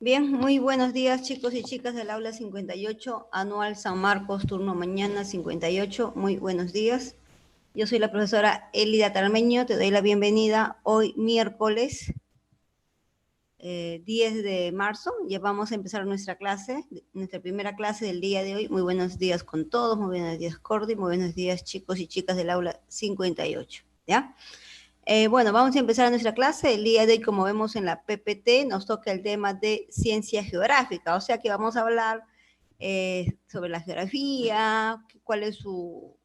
Bien, muy buenos días chicos y chicas del aula 58, anual San Marcos, turno mañana 58. Muy buenos días. Yo soy la profesora Elida Tarmeño, te doy la bienvenida hoy miércoles 10 de marzo. Ya vamos a empezar nuestra clase, nuestra primera clase del día de hoy. Muy buenos días con todos, muy buenos días Cordy, muy buenos días chicos y chicas del aula 58, ¿ya? Bueno, vamos a empezar nuestra clase. El día de hoy, como vemos en la PPT, nos toca el tema de ciencia geográfica, o sea que vamos a hablar sobre la geografía, cuál es su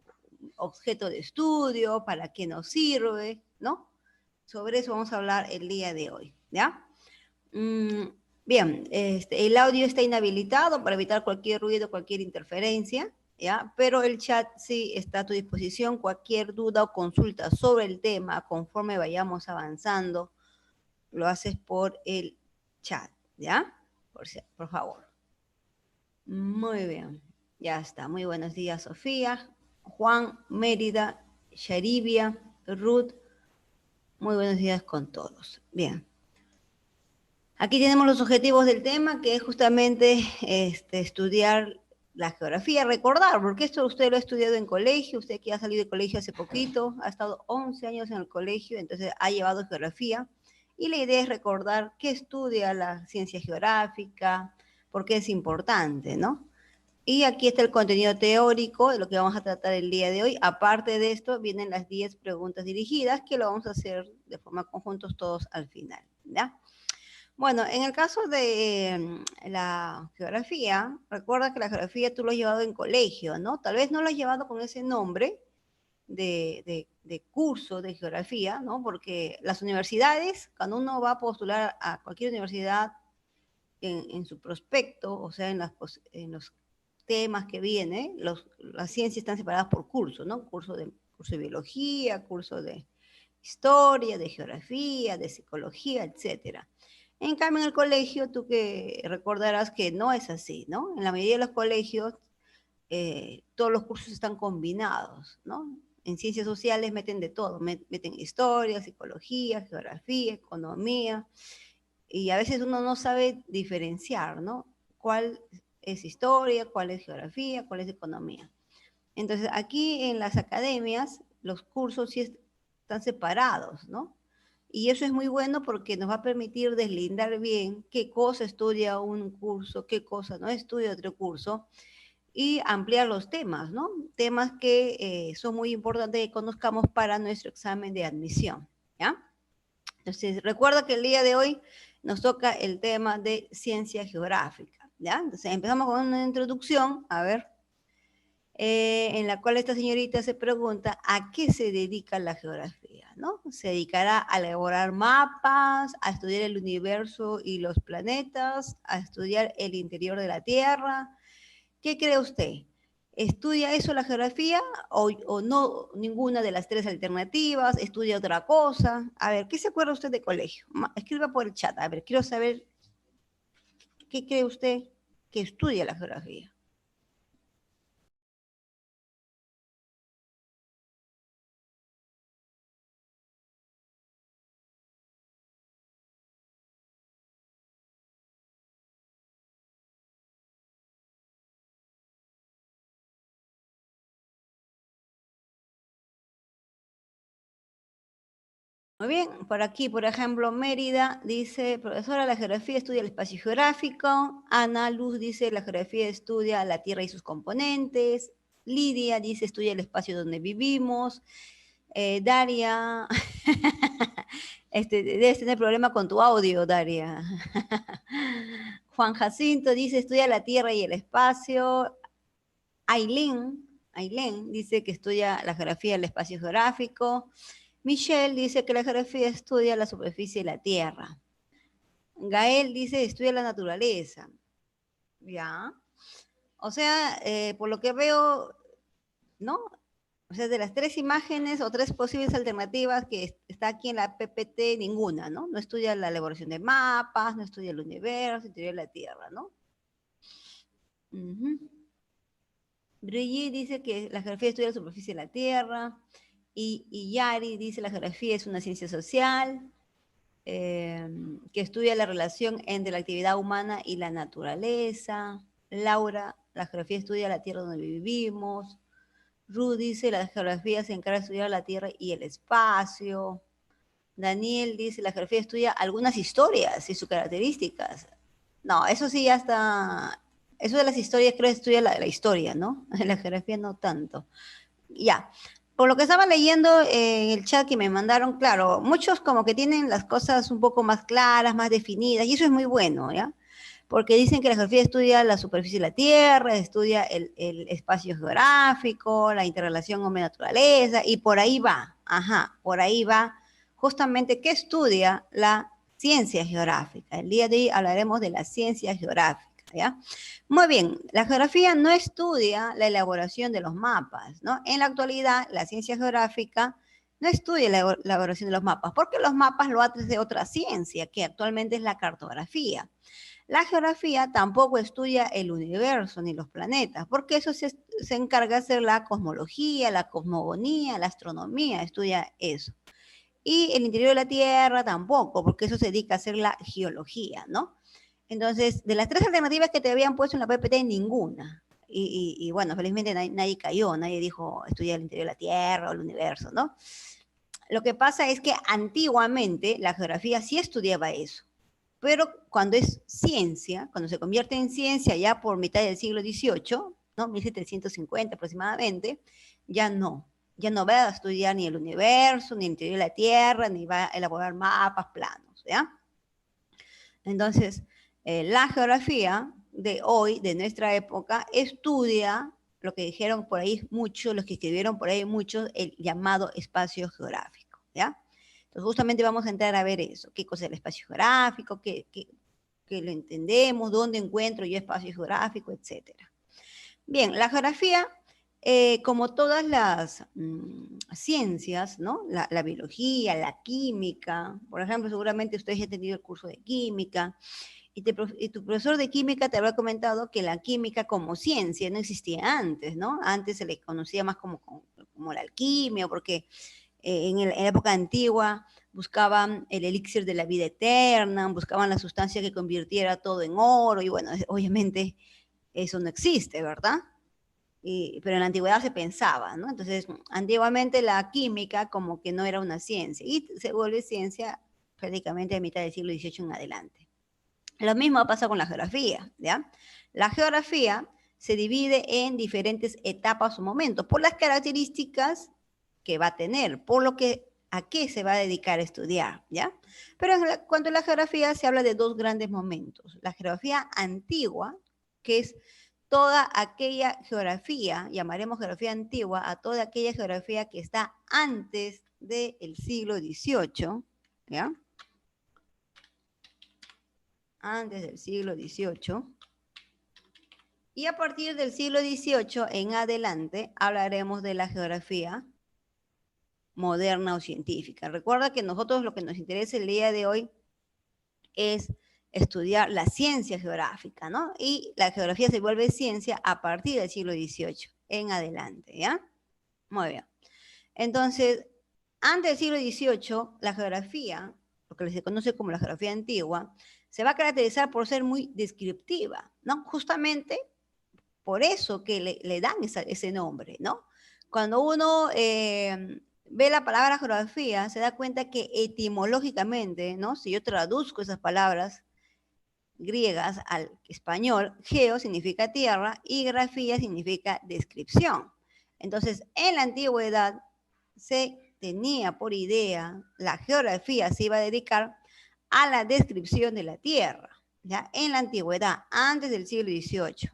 objeto de estudio, para qué nos sirve, ¿no? Sobre eso vamos a hablar el día de hoy, ¿ya? Mm, bien, el audio está inhabilitado para evitar cualquier ruido, cualquier interferencia, ¿ya? Pero el chat sí está a tu disposición. Cualquier duda o consulta sobre el tema, conforme vayamos avanzando, lo haces por el chat, ¿ya? Por favor. Muy bien, ya está. Muy buenos días, Sofía, Juan, Mérida, Sharibia, Ruth. Muy buenos días con todos. Bien. Aquí tenemos los objetivos del tema, que es justamente estudiar la geografía, recordar, porque esto usted lo ha estudiado en colegio, usted que ha salido de colegio hace poquito, ha estado 11 años en el colegio, entonces ha llevado geografía, y la idea es recordar qué estudia la ciencia geográfica, por qué es importante, ¿no? Y aquí está el contenido teórico de lo que vamos a tratar el día de hoy. Aparte de esto, vienen las 10 preguntas dirigidas, que lo vamos a hacer de forma conjuntos todos al final, ¿ya? Bueno, en el caso de la geografía, recuerda que la geografía tú lo has llevado en colegio, ¿no? Tal vez no lo has llevado con ese nombre de curso de geografía, ¿no? Porque las universidades, cuando uno va a postular a cualquier universidad en su prospecto, o sea, en los temas que viene, las ciencias están separadas por cursos, ¿no? Curso de biología, curso de historia, de geografía, de psicología, etcétera. En cambio, en el colegio, tú que recordarás que no es así, ¿no? En la mayoría de los colegios, todos los cursos están combinados, ¿no? En ciencias sociales meten de todo, meten historia, psicología, geografía, economía, y a veces uno no sabe diferenciar, ¿no? ¿Cuál es historia, cuál es geografía, cuál es economía? Entonces, aquí en las academias, los cursos sí están separados, ¿no? Y eso es muy bueno porque nos va a permitir deslindar bien qué cosa estudia un curso, qué cosa no estudia otro curso, y ampliar los temas, ¿no? Temas que son muy importantes que conozcamos para nuestro examen de admisión, ¿ya? Entonces, recuerda que el día de hoy nos toca el tema de ciencia geográfica, ¿ya? Entonces, empezamos con una introducción, a ver, en la cual esta señorita se pregunta a qué se dedica la geografía, ¿no? ¿Se dedicará a elaborar mapas, a estudiar el universo y los planetas, a estudiar el interior de la Tierra? ¿Qué cree usted? ¿Estudia eso la geografía o no ninguna de las tres alternativas? ¿Estudia otra cosa? A ver, ¿qué se acuerda usted de colegio? Escriba por el chat. A ver, quiero saber qué cree usted que estudia la geografía. Muy bien, por aquí, por ejemplo, Mérida dice, profesora, la geografía estudia el espacio geográfico. Ana Luz dice, la geografía estudia la Tierra y sus componentes. Lidia dice, estudia el espacio donde vivimos. Daria, debes tener problema con tu audio, Daria. Juan Jacinto dice, estudia la Tierra y el espacio. Ailén dice que estudia la geografía del espacio geográfico. Michelle dice que la geografía estudia la superficie de la Tierra. Gael dice estudia la naturaleza. Ya. O sea, por lo que veo, ¿no? O sea, de las tres imágenes o tres posibles alternativas que está aquí en la PPT, ninguna, ¿no? No estudia la elaboración de mapas, no estudia el universo, estudia la Tierra, ¿no? Uh -huh. Brigitte dice que la geografía estudia la superficie de la Tierra. Y Yari dice la geografía es una ciencia social. que estudia la relación entre la actividad humana y la naturaleza. Laura, la geografía estudia la tierra donde vivimos. Ruth dice, la geografía se encarga de estudiar la tierra y el espacio. Daniel dice, la geografía estudia algunas historias y sus características. No, eso sí ya está, eso de las historias creo que estudia la historia, ¿no? La geografía no tanto. Ya, por lo que estaba leyendo en el chat que me mandaron, claro, muchos como que tienen las cosas un poco más claras, más definidas, y eso es muy bueno, ¿ya? Porque dicen que la geografía estudia la superficie de la Tierra, estudia el espacio geográfico, la interrelación hombre-naturaleza, y por ahí va, ajá, por ahí va justamente qué estudia la ciencia geográfica. El día de hoy hablaremos de la ciencia geográfica, ¿ya? Muy bien, la geografía no estudia la elaboración de los mapas, ¿no? En la actualidad, la ciencia geográfica no estudia la elaboración de los mapas, porque los mapas lo hace otra ciencia, que actualmente es la cartografía. La geografía tampoco estudia el universo ni los planetas, porque eso se encarga de hacer la cosmología, la cosmogonía, la astronomía, estudia eso. Y el interior de la Tierra tampoco, porque eso se dedica a hacer la geología, ¿no? Entonces, de las tres alternativas que te habían puesto en la PPT, ninguna. Y bueno, felizmente nadie cayó, nadie dijo estudiar el interior de la Tierra o el universo, ¿no? Lo que pasa es que antiguamente la geografía sí estudiaba eso, pero cuando es ciencia, cuando se convierte en ciencia ya por mitad del siglo XVIII, ¿no? 1750 aproximadamente, ya no va a estudiar ni el universo, ni el interior de la Tierra, ni va a elaborar mapas, planos, ¿ya? Entonces, la geografía de hoy, de nuestra época, estudia lo que dijeron por ahí muchos, los que escribieron por ahí muchos, el llamado espacio geográfico, ¿ya? Entonces, justamente vamos a entrar a ver eso, qué cosa es el espacio geográfico, qué lo entendemos, dónde encuentro yo espacio geográfico, etcétera. Bien, la geografía, como todas las ciencias, ¿no? La biología, la química, por ejemplo, seguramente ustedes ya han tenido el curso de química, y tu profesor de química te habrá comentado que la química como ciencia no existía antes, ¿no? Antes se le conocía más como la alquimia, porque en la época antigua buscaban el elixir de la vida eterna, buscaban la sustancia que convirtiera todo en oro, y bueno, obviamente eso no existe, ¿verdad? Pero en la antigüedad se pensaba, ¿no? Entonces, antiguamente la química como que no era una ciencia, y se vuelve ciencia prácticamente a mitad del siglo XVIII en adelante. Lo mismo pasa con la geografía, ¿ya? La geografía se divide en diferentes etapas o momentos por las características que va a tener, por lo que a qué se va a dedicar a estudiar, ¿ya? Pero cuanto a la geografía se habla de dos grandes momentos. La geografía antigua, que es toda aquella geografía, llamaremos geografía antigua, a toda aquella geografía que está antes del siglo XVIII, ¿ya? Antes del siglo XVIII. Y a partir del siglo XVIII en adelante hablaremos de la geografía moderna o científica. Recuerda que nosotros lo que nos interesa el día de hoy es estudiar la ciencia geográfica, ¿no? Y la geografía se vuelve ciencia a partir del siglo XVIII en adelante, ¿ya? Muy bien. Entonces, antes del siglo XVIII, la geografía, lo que se conoce como la geografía antigua, se va a caracterizar por ser muy descriptiva, ¿no? Justamente por eso que le dan ese nombre, ¿no? Cuando uno ve la palabra geografía, se da cuenta que etimológicamente, ¿no? Si yo traduzco esas palabras griegas al español, geo significa tierra y grafía significa descripción. Entonces, en la antigüedad se tenía por idea, la geografía se iba a dedicar a la descripción de la tierra, ¿ya? En la antigüedad, antes del siglo XVIII.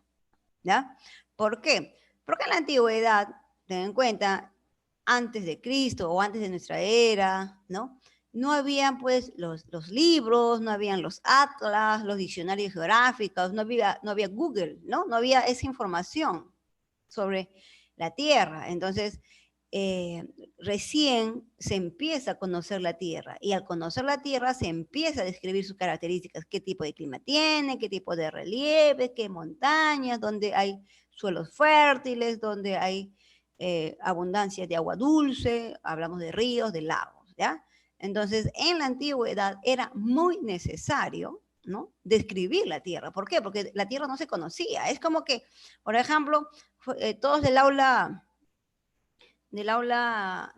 ¿Ya? ¿Por qué? Porque en la antigüedad, ten en cuenta, antes de Cristo o antes de nuestra era, ¿no? No habían pues los libros, no habían los atlas, los diccionarios geográficos, no había Google, ¿no? No había esa información sobre la Tierra. Entonces, recién se empieza a conocer la Tierra y al conocer la Tierra se empieza a describir sus características, qué tipo de clima tiene, qué tipo de relieve, qué montañas, donde hay suelos fértiles, donde hay abundancia de agua dulce, hablamos de ríos, de lagos, ¿ya? Entonces, en la antigüedad era muy necesario, ¿no?, describir la tierra. ¿Por qué? Porque la tierra no se conocía. Es como que, por ejemplo, todos de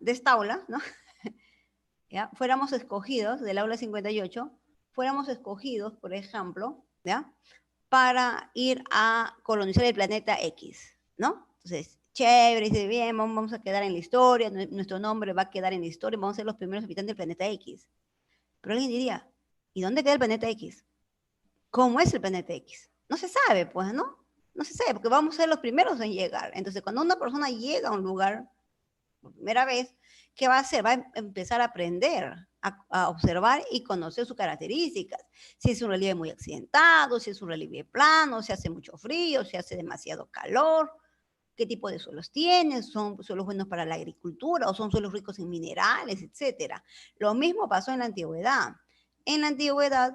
esta aula, ¿no? ¿Ya? Fuéramos escogidos, del aula 58, fuéramos escogidos, por ejemplo, ¿ya?, para ir a colonizar el planeta X, ¿no? Entonces, chévere, dice, bien, vamos a quedar en la historia, nuestro nombre va a quedar en la historia, vamos a ser los primeros habitantes del planeta X. Pero alguien diría, ¿y dónde queda el planeta X? ¿Cómo es el planeta X? No se sabe, pues, ¿no? No se sabe, porque vamos a ser los primeros en llegar. Entonces, cuando una persona llega a un lugar por primera vez, ¿qué va a hacer? Va a empezar a aprender, a observar y conocer sus características. Si es un relieve muy accidentado, si es un relieve plano, si hace mucho frío, si hace demasiado calor, qué tipo de suelos tienen, son suelos buenos para la agricultura o son suelos ricos en minerales, etcétera. Lo mismo pasó en la antigüedad. En la antigüedad,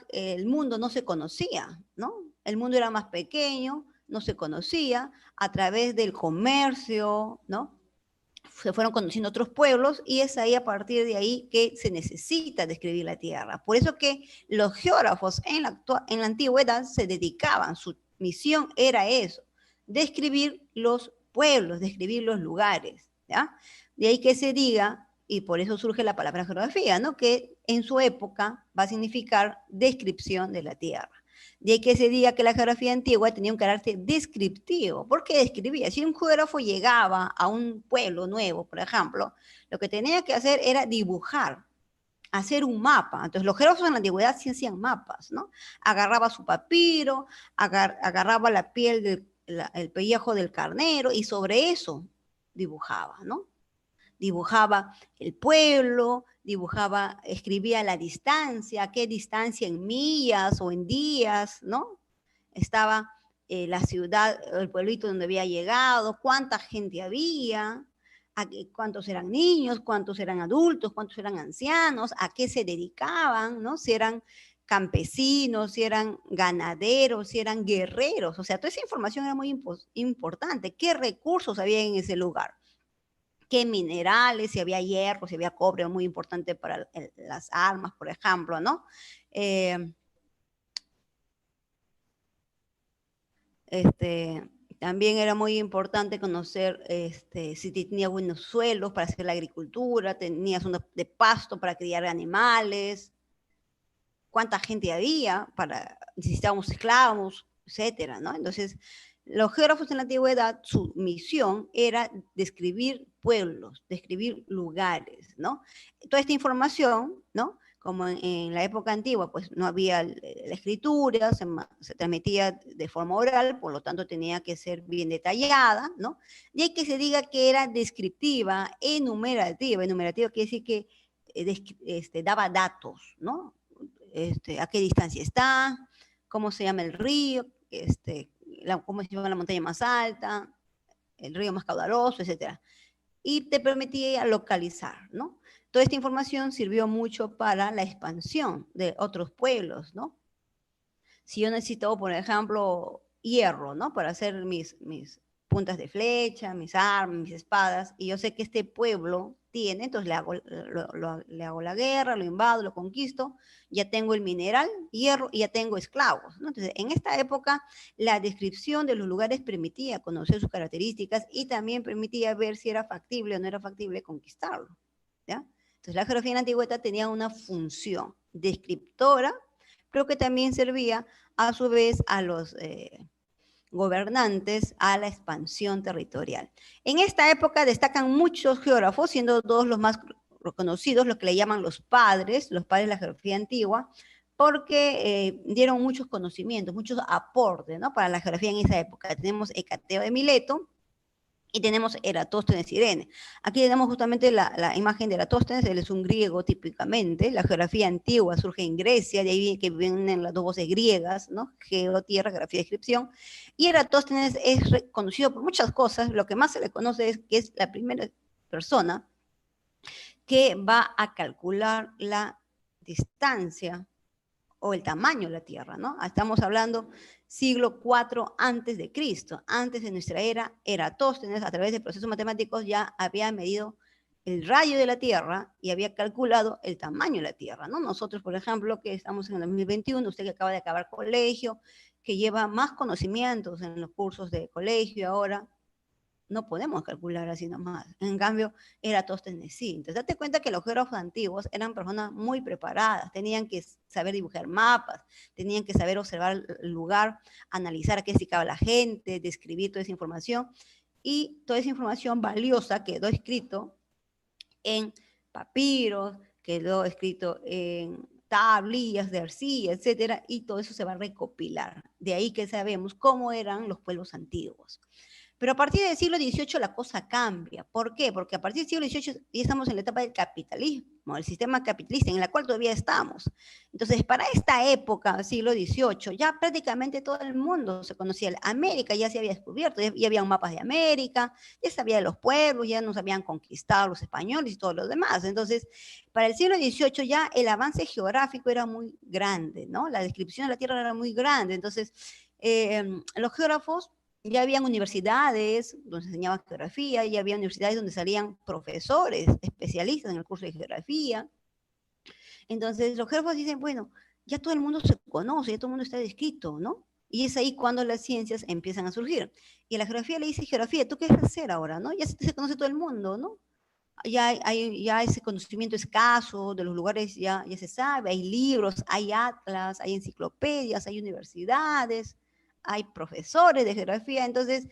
el mundo no se conocía, ¿no? El mundo era más pequeño, no se conocía a través del comercio, ¿no? Se fueron conociendo otros pueblos y es ahí, a partir de ahí, que se necesita describir la tierra. Por eso que los geógrafos en la antigüedad se dedicaban, su misión era eso, describir los pueblos, describir los lugares, ¿ya? De ahí que se diga, y por eso surge la palabra geografía, ¿no?, que en su época va a significar descripción de la tierra. De ahí que se diga que la geografía antigua tenía un carácter descriptivo. ¿Por qué describía? Si un geógrafo llegaba a un pueblo nuevo, por ejemplo, lo que tenía que hacer era dibujar, hacer un mapa. Entonces, los geógrafos en la antigüedad sí hacían mapas, ¿no? Agarraba su papiro, agarraba la piel el pellejo del carnero y sobre eso dibujaba, ¿no? Dibujaba el pueblo, dibujaba, escribía la distancia, a qué distancia en millas o en días, ¿no? Estaba la ciudad, el pueblito donde había llegado, cuánta gente había, cuántos eran niños, cuántos eran adultos, cuántos eran ancianos, a qué se dedicaban, ¿no? Si eran campesinos, si eran ganaderos, si eran guerreros. O sea, toda esa información era muy importante. ¿Qué recursos había en ese lugar? ¿Qué minerales? Si había hierro, si había cobre, muy importante para las armas, por ejemplo, ¿no? También era muy importante conocer si tenía buenos suelos para hacer la agricultura, tenía zonas de pasto para criar animales, cuánta gente había, necesitábamos esclavos, etcétera, ¿no? Entonces, los geógrafos en la antigüedad, su misión era describir pueblos, describir lugares, ¿no? Toda esta información, ¿no?, como en la época antigua, pues no había la escritura, se transmitía de forma oral, por lo tanto tenía que ser bien detallada, ¿no? Y hay que se diga que era descriptiva, enumerativa. Enumerativa quiere decir que daba datos, ¿no? A qué distancia está, cómo se llama el río, cómo se llama la montaña más alta, el río más caudaloso, etc. Y te permitía localizar, ¿no? Toda esta información sirvió mucho para la expansión de otros pueblos, ¿no? Si yo necesito, por ejemplo, hierro, ¿no?, para hacer mis puntas de flecha, mis armas, mis espadas, y yo sé que este pueblo tiene, entonces le hago la guerra, lo invado, lo conquisto, ya tengo el mineral, hierro, y ya tengo esclavos, ¿no? Entonces, en esta época, la descripción de los lugares permitía conocer sus características y también permitía ver si era factible o no era factible conquistarlo, ¿ya? Entonces, la geografía en la antigüedad tenía una función descriptora, pero que también servía a su vez a los gobernantes a la expansión territorial. En esta época destacan muchos geógrafos, siendo dos los más reconocidos, los que le llaman los padres de la geografía antigua, porque dieron muchos conocimientos, muchos aportes, ¿no?, para la geografía en esa época. Tenemos Hecateo de Mileto, y tenemos Eratóstenes y Irene. Aquí tenemos justamente la imagen de Eratóstenes, él es un griego típicamente. La geografía antigua surge en Grecia, de ahí que vienen las dos voces griegas, ¿no?, geo, tierra, geografía, descripción. Y Eratóstenes es reconocido por muchas cosas. Lo que más se le conoce es que es la primera persona que va a calcular la distancia o el tamaño de la Tierra, ¿no? Estamos hablando siglo IV antes de Cristo, antes de nuestra era. Eratóstenes, a través de procesos matemáticos, ya había medido el radio de la Tierra y había calculado el tamaño de la Tierra, ¿no? Nosotros, por ejemplo, que estamos en el 2021, usted que acaba de acabar colegio, que lleva más conocimientos en los cursos de colegio ahora, no podemos calcular así nomás. En cambio, Eratóstenes sí. Entonces, date cuenta que los geógrafos antiguos eran personas muy preparadas, tenían que saber dibujar mapas, tenían que saber observar el lugar, analizar a qué se dedicaba la gente, describir toda esa información, y toda esa información valiosa quedó escrito en papiros, quedó escrito en tablillas de arcilla, etcétera, y todo eso se va a recopilar. De ahí que sabemos cómo eran los pueblos antiguos. Pero a partir del siglo XVIII la cosa cambia. ¿Por qué? Porque a partir del siglo XVIII ya estamos en la etapa del capitalismo, el sistema capitalista en la cual todavía estamos. Entonces, para esta época, siglo XVIII, ya prácticamente todo el mundo se conocía. América ya se había descubierto, ya había mapas de América, ya sabía de los pueblos, ya nos habían conquistado los españoles y todos los demás. Entonces, para el siglo XVIII ya el avance geográfico era muy grande, ¿no? La descripción de la Tierra era muy grande. Entonces, los geógrafos, ya habían universidades donde se enseñaba geografía, ya había universidades donde salían profesores especialistas en el curso de geografía. Entonces los geógrafos dicen, bueno, ya todo el mundo se conoce, ya todo el mundo está descrito, ¿no? Y es ahí cuando las ciencias empiezan a surgir. Y la geografía le dice, geografía, ¿tú qué vas a hacer ahora, no? Ya se conoce todo el mundo, ¿no? Ya ese conocimiento escaso de los lugares ya se sabe, hay libros, hay atlas, hay enciclopedias, hay universidades, hay profesores de geografía, entonces,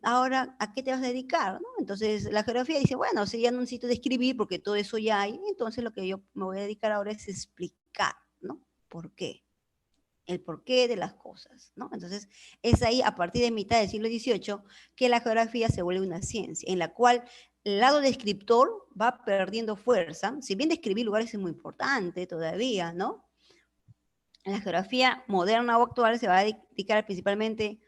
ahora, ¿a qué te vas a dedicar? ¿No? Entonces, la geografía dice, bueno, si ya no necesito describir porque todo eso ya hay, entonces lo que yo me voy a dedicar ahora es explicar, ¿no? ¿Por qué? El porqué de las cosas, ¿no? Entonces, es ahí, a partir de mitad del siglo XVIII, que la geografía se vuelve una ciencia, en la cual el lado descriptor va perdiendo fuerza, si bien describir lugares es muy importante todavía, ¿no? La geografía moderna o actual se va a dedicar principalmente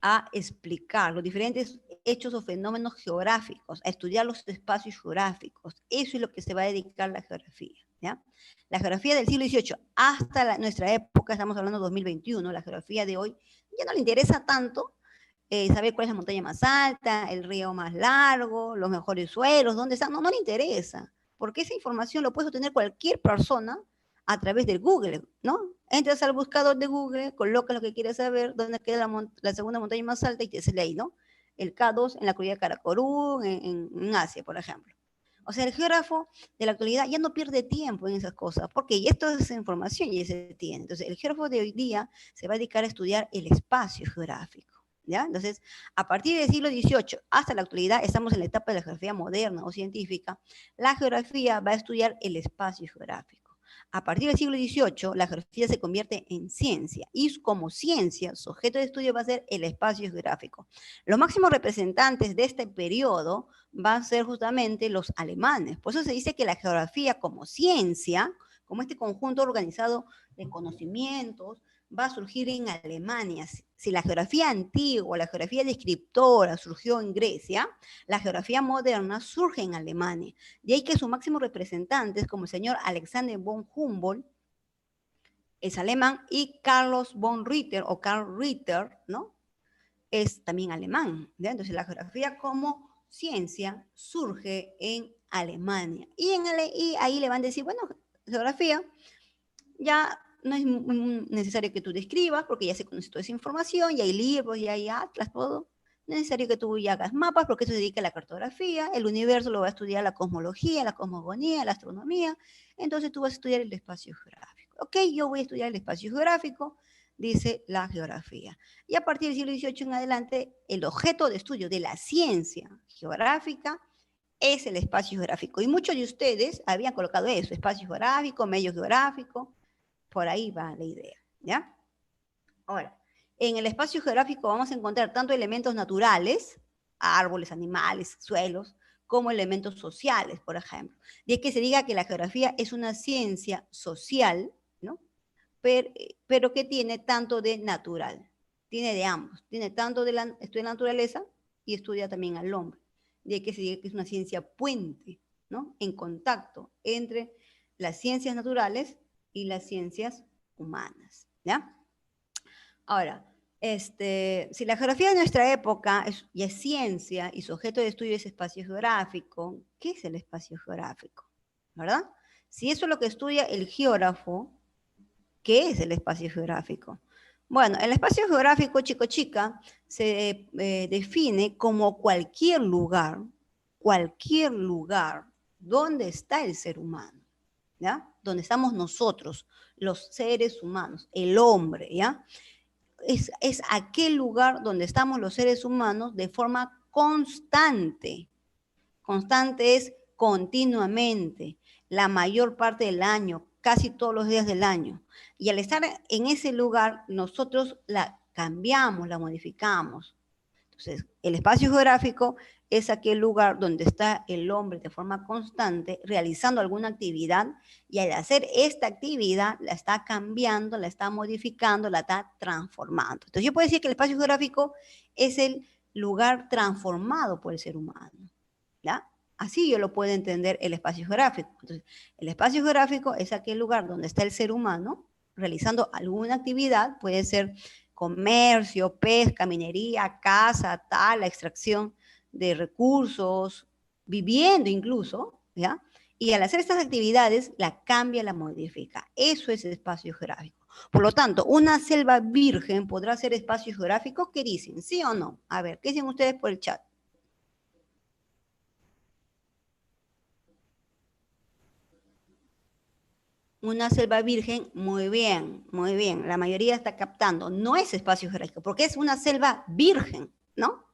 a explicar los diferentes hechos o fenómenos geográficos, a estudiar los espacios geográficos. Eso es lo que se va a dedicar la geografía, ¿ya? La geografía del siglo XVIII hasta nuestra época, estamos hablando de 2021, la geografía de hoy, ya no le interesa tanto saber cuál es la montaña más alta, el río más largo, los mejores suelos, dónde están, no le interesa, porque esa información lo puede obtener cualquier persona a través del Google, ¿no? Entras al buscador de Google, colocas lo que quieres saber, dónde queda la segunda montaña más alta y te sale ahí, ¿no? El K2 en la cordillera de Karakorum, en Asia, por ejemplo. O sea, el geógrafo de la actualidad ya no pierde tiempo en esas cosas, porque esto es información y se tiene. Entonces, el geógrafo de hoy día se va a dedicar a estudiar el espacio geográfico. ¿Ya? Entonces, a partir del siglo XVIII hasta la actualidad, estamos en la etapa de la geografía moderna o científica, la geografía va a estudiar el espacio geográfico. A partir del siglo XVIII, la geografía se convierte en ciencia y como ciencia, su objeto de estudio va a ser el espacio geográfico. Los máximos representantes de este periodo van a ser justamente los alemanes. Por eso se dice que la geografía como ciencia, como este conjunto organizado de conocimientos, va a surgir en Alemania. Si la geografía antigua, la geografía descriptora surgió en Grecia, la geografía moderna surge en Alemania. De ahí que sus máximos representantes, como el señor Alexander von Humboldt, es alemán, y Carlos von Ritter, o Karl Ritter, ¿no? Es también alemán. ¿Ya? Entonces la geografía como ciencia surge en Alemania. Y ahí le van a decir, bueno, geografía ya no es necesario que tú describas, porque ya se conoce toda esa información, ya hay libros, ya hay atlas, todo. No es necesario que tú ya hagas mapas, porque eso se dedica a la cartografía, el universo lo va a estudiar la cosmología, la cosmogonía, la astronomía, entonces tú vas a estudiar el espacio geográfico. Ok, yo voy a estudiar el espacio geográfico, dice la geografía. Y a partir del siglo XVIII en adelante, el objeto de estudio de la ciencia geográfica es el espacio geográfico. Y muchos de ustedes habían colocado eso, espacio geográfico, medio geográfico, por ahí va la idea, ¿ya? Ahora, en el espacio geográfico vamos a encontrar tanto elementos naturales, árboles, animales, suelos, como elementos sociales, por ejemplo. Y es que se diga que la geografía es una ciencia social, ¿no? Pero que tiene tanto de natural, tiene de ambos, tiene tanto de estudia la naturaleza y estudia también al hombre. Y hay que se diga que es una ciencia puente, ¿no? En contacto entre las ciencias naturales y las ciencias humanas, ¿ya? Ahora, Si la geografía de nuestra época ya es ciencia y su objeto de estudio es espacio geográfico, ¿qué es el espacio geográfico? ¿Verdad? Si eso es lo que estudia el geógrafo, ¿qué es el espacio geográfico? Bueno, el espacio geográfico, chico chica, se define como cualquier lugar donde está el ser humano, ¿ya? Donde estamos nosotros, los seres humanos, el hombre, ¿ya? Es aquel lugar donde estamos los seres humanos de forma constante. Constante es continuamente, la mayor parte del año, casi todos los días del año. Y al estar en ese lugar, nosotros la cambiamos, la modificamos. Entonces, el espacio geográfico es aquel lugar donde está el hombre de forma constante realizando alguna actividad y al hacer esta actividad la está cambiando, la está modificando, la está transformando. Entonces, yo puedo decir que el espacio geográfico es el lugar transformado por el ser humano. ¿Ya? Así yo lo puedo entender el espacio geográfico. Entonces, el espacio geográfico es aquel lugar donde está el ser humano realizando alguna actividad, puede ser comercio, pesca, minería, caza, tala, extracción de recursos, viviendo incluso, ¿ya? Y al hacer estas actividades, la cambia, la modifica. Eso es espacio geográfico. Por lo tanto, una selva virgen podrá ser espacio geográfico, ¿qué dicen? ¿Sí o no? A ver, ¿qué dicen ustedes por el chat? Una selva virgen, muy bien, muy bien. La mayoría está captando. No es espacio geográfico, porque es una selva virgen, ¿no?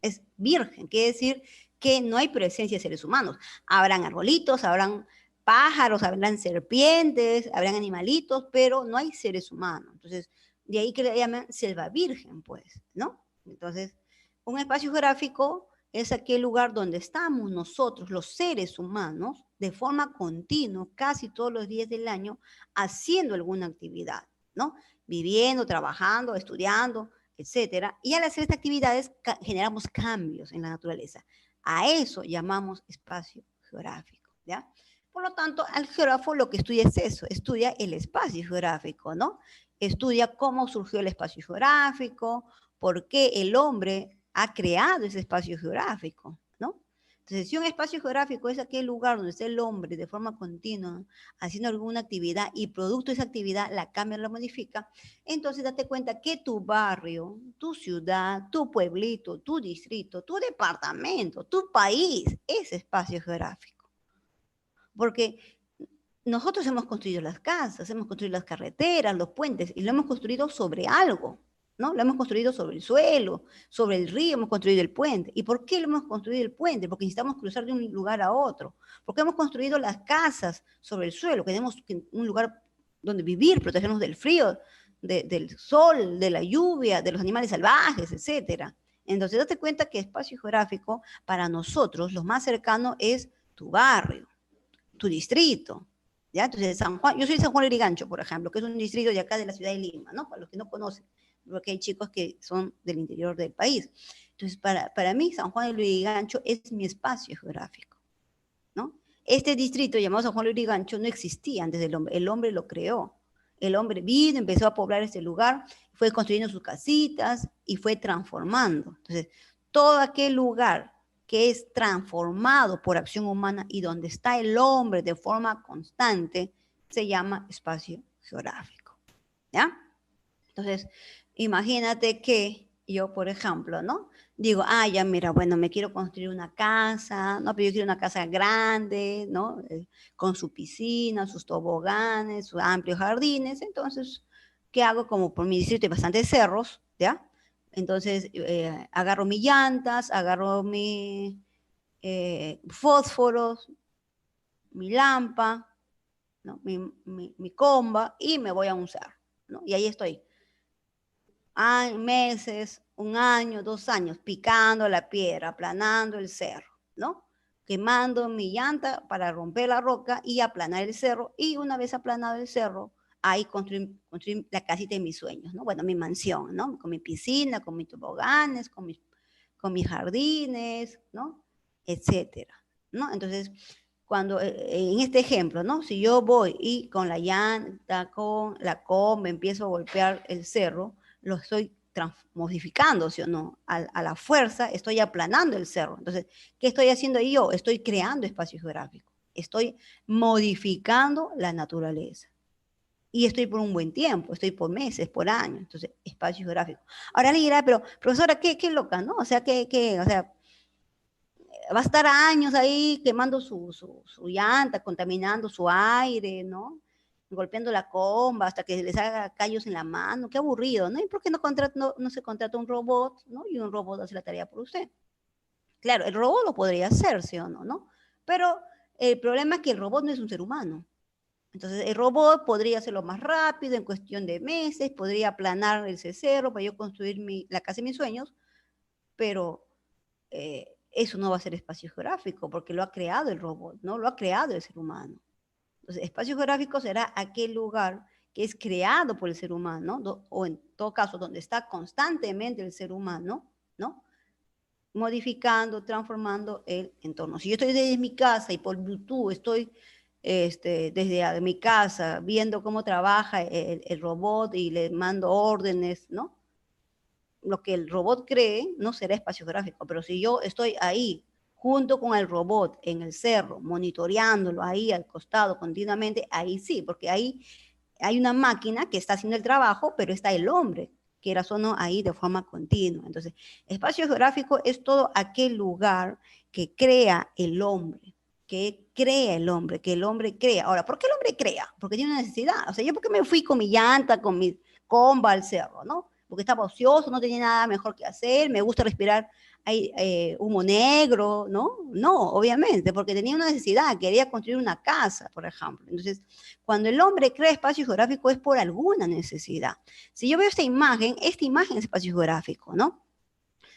Es virgen, quiere decir que no hay presencia de seres humanos. Habrán arbolitos, habrán pájaros, habrán serpientes, habrán animalitos, pero no hay seres humanos. Entonces, de ahí que le llaman selva virgen, pues, ¿no? Entonces, un espacio geográfico es aquel lugar donde estamos nosotros, los seres humanos, de forma continua, casi todos los días del año, haciendo alguna actividad, ¿no? Viviendo, trabajando, estudiando, etcétera. Y al hacer estas actividades generamos cambios en la naturaleza. A eso llamamos espacio geográfico, ¿ya? Por lo tanto, al geógrafo lo que estudia es eso, estudia el espacio geográfico, ¿no? Estudia cómo surgió el espacio geográfico, por qué el hombre ha creado ese espacio geográfico, ¿no? Entonces, si un espacio geográfico es aquel lugar donde está el hombre de forma continua haciendo alguna actividad y producto de esa actividad la cambia, la modifica, entonces date cuenta que tu barrio, tu ciudad, tu pueblito, tu distrito, tu departamento, tu país es espacio geográfico. Porque nosotros hemos construido las casas, hemos construido las carreteras, los puentes, y lo hemos construido sobre algo, ¿no? Lo hemos construido sobre el suelo, sobre el río, hemos construido el puente. ¿Y por qué lo hemos construido el puente? Porque necesitamos cruzar de un lugar a otro. Porque hemos construido las casas sobre el suelo, queremos un lugar donde vivir, protegernos del frío, del sol, de la lluvia, de los animales salvajes, etcétera. Entonces, date cuenta que espacio geográfico para nosotros lo más cercano es tu barrio, tu distrito, ¿ya? Entonces, San Juan, yo soy de San Juan de Lurigancho, por ejemplo, que es un distrito de acá de la ciudad de Lima, ¿no? Para los que no conocen, porque hay chicos que son del interior del país. Entonces, para mí, San Juan de Lurigancho es mi espacio geográfico, ¿no? Este distrito llamado San Juan de Lurigancho no existía antes del hombre, el hombre lo creó. El hombre vino, empezó a poblar este lugar, fue construyendo sus casitas y fue transformando. Entonces, todo aquel lugar que es transformado por acción humana y donde está el hombre de forma constante, se llama espacio geográfico. ¿Ya? Entonces, imagínate que yo, por ejemplo, ¿no? Digo, ah, ya mira, bueno, me quiero construir una casa, ¿no? Pero yo quiero una casa grande, ¿no? Con su piscina, sus toboganes, sus amplios jardines. Entonces, ¿qué hago? Como por mi distrito hay bastantes cerros, ¿ya? Entonces, agarro mis llantas, agarro mi fósforos, mi lámpara, ¿no? Mi comba y me voy a un cerro, ¿no? Y ahí estoy meses, un año, 2 años, picando la piedra, aplanando el cerro, ¿no? Quemando mi llanta para romper la roca y aplanar el cerro. Y una vez aplanado el cerro, ahí construir la casita de mis sueños, ¿no? Bueno, mi mansión, ¿no? Con mi piscina, con mis toboganes, con mis jardines, ¿no? Etcétera, ¿no? Entonces, cuando en este ejemplo, ¿no? Si yo voy y con la llanta, con la comba, empiezo a golpear el cerro, lo estoy modificando, ¿sí o no? A la fuerza estoy aplanando el cerro. Entonces, ¿qué estoy haciendo ahí yo? Estoy creando espacio geográfico. Estoy modificando la naturaleza. Y estoy por un buen tiempo, estoy por meses, por años. Entonces, espacio geográfico. Ahora le dirá, pero profesora, qué loca, ¿no? O sea, o sea, va a estar años ahí quemando su llanta, contaminando su aire, ¿no? Golpeando la comba hasta que les haga callos en la mano, qué aburrido, ¿no? ¿Y por qué no se contrata un robot, ¿no? Y un robot hace la tarea por usted. Claro, el robot lo podría hacer, ¿sí o no? ¿No? Pero el problema es que el robot no es un ser humano. Entonces, el robot podría hacerlo más rápido, en cuestión de meses, podría aplanar el cerro para yo construir la casa de mis sueños, pero eso no va a ser espacio geográfico, porque lo ha creado el robot, ¿no? Lo ha creado el ser humano. Entonces, espacio geográfico será aquel lugar que es creado por el ser humano, o en todo caso, donde está constantemente el ser humano, ¿no? Modificando, transformando el entorno. Si yo estoy desde mi casa y por Bluetooth estoy desde mi casa viendo cómo trabaja el robot y le mando órdenes, ¿no? Lo que el robot cree no será espacio gráfico, pero si yo estoy ahí junto con el robot en el cerro, monitoreándolo ahí al costado continuamente, ahí sí, porque ahí hay una máquina que está haciendo el trabajo, pero está el hombre, que era solo ahí de forma continua. Entonces, espacio geográfico es todo aquel lugar que crea el hombre, que el hombre crea. Ahora, ¿por qué el hombre crea? Porque tiene una necesidad. O sea, yo porque me fui con mi llanta, con mi comba al cerro, ¿no? Porque estaba ocioso, no tenía nada mejor que hacer, me gusta respirar hay humo negro, ¿no? No, obviamente, porque tenía una necesidad, quería construir una casa, por ejemplo. Entonces, cuando el hombre crea espacio geográfico es por alguna necesidad. Si yo veo esta imagen es espacio geográfico, ¿no?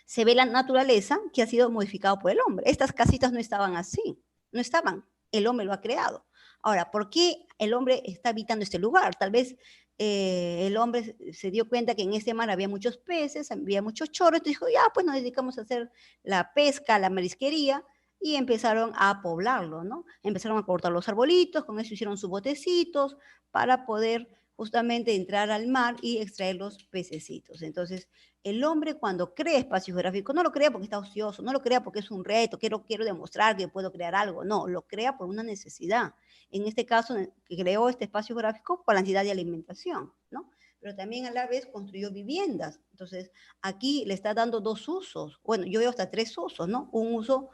Se ve la naturaleza que ha sido modificado por el hombre. Estas casitas no estaban así, no estaban, el hombre lo ha creado. Ahora, ¿por qué el hombre está habitando este lugar? Tal vez el hombre se dio cuenta que en este mar había muchos peces, había muchos chorros, entonces dijo, ya, pues nos dedicamos a hacer la pesca, la marisquería, y empezaron a poblarlo, ¿no? Empezaron a cortar los arbolitos, con eso hicieron sus botecitos para poder justamente entrar al mar y extraer los pececitos. Entonces, el hombre cuando crea espacio geográfico, no lo crea porque está ocioso, no lo crea porque es un reto, quiero demostrar que puedo crear algo, no, lo crea por una necesidad. En este caso, que creó este espacio geográfico por la necesidad de alimentación, ¿no? Pero también a la vez construyó viviendas. Entonces, aquí le está dando dos usos, bueno, yo veo hasta tres usos, ¿no? Un uso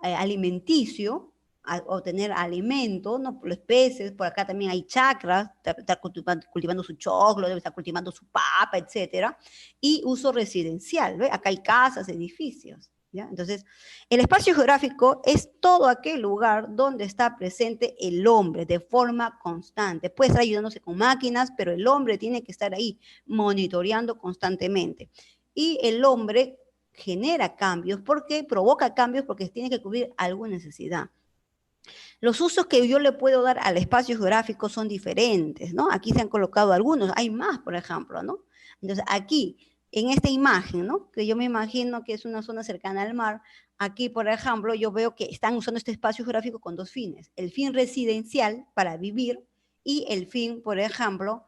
alimenticio, obtener alimento, ¿no? Los peces, por acá también hay chacras, está cultivando su choclo, debe estar cultivando su papa, etcétera, y uso residencial, ¿ve? Acá hay casas, edificios, ¿ya? Entonces, el espacio geográfico es todo aquel lugar donde está presente el hombre de forma constante. Puede estar ayudándose con máquinas, pero el hombre tiene que estar ahí monitoreando constantemente. Y el hombre genera cambios, porque provoca cambios porque tiene que cubrir alguna necesidad. Los usos que yo le puedo dar al espacio geográfico son diferentes, ¿no? Aquí se han colocado algunos, hay más, por ejemplo, ¿no? Entonces, aquí, en esta imagen, ¿no? Que yo me imagino que es una zona cercana al mar, aquí, por ejemplo, yo veo que están usando este espacio geográfico con dos fines. El fin residencial para vivir y el fin, por ejemplo,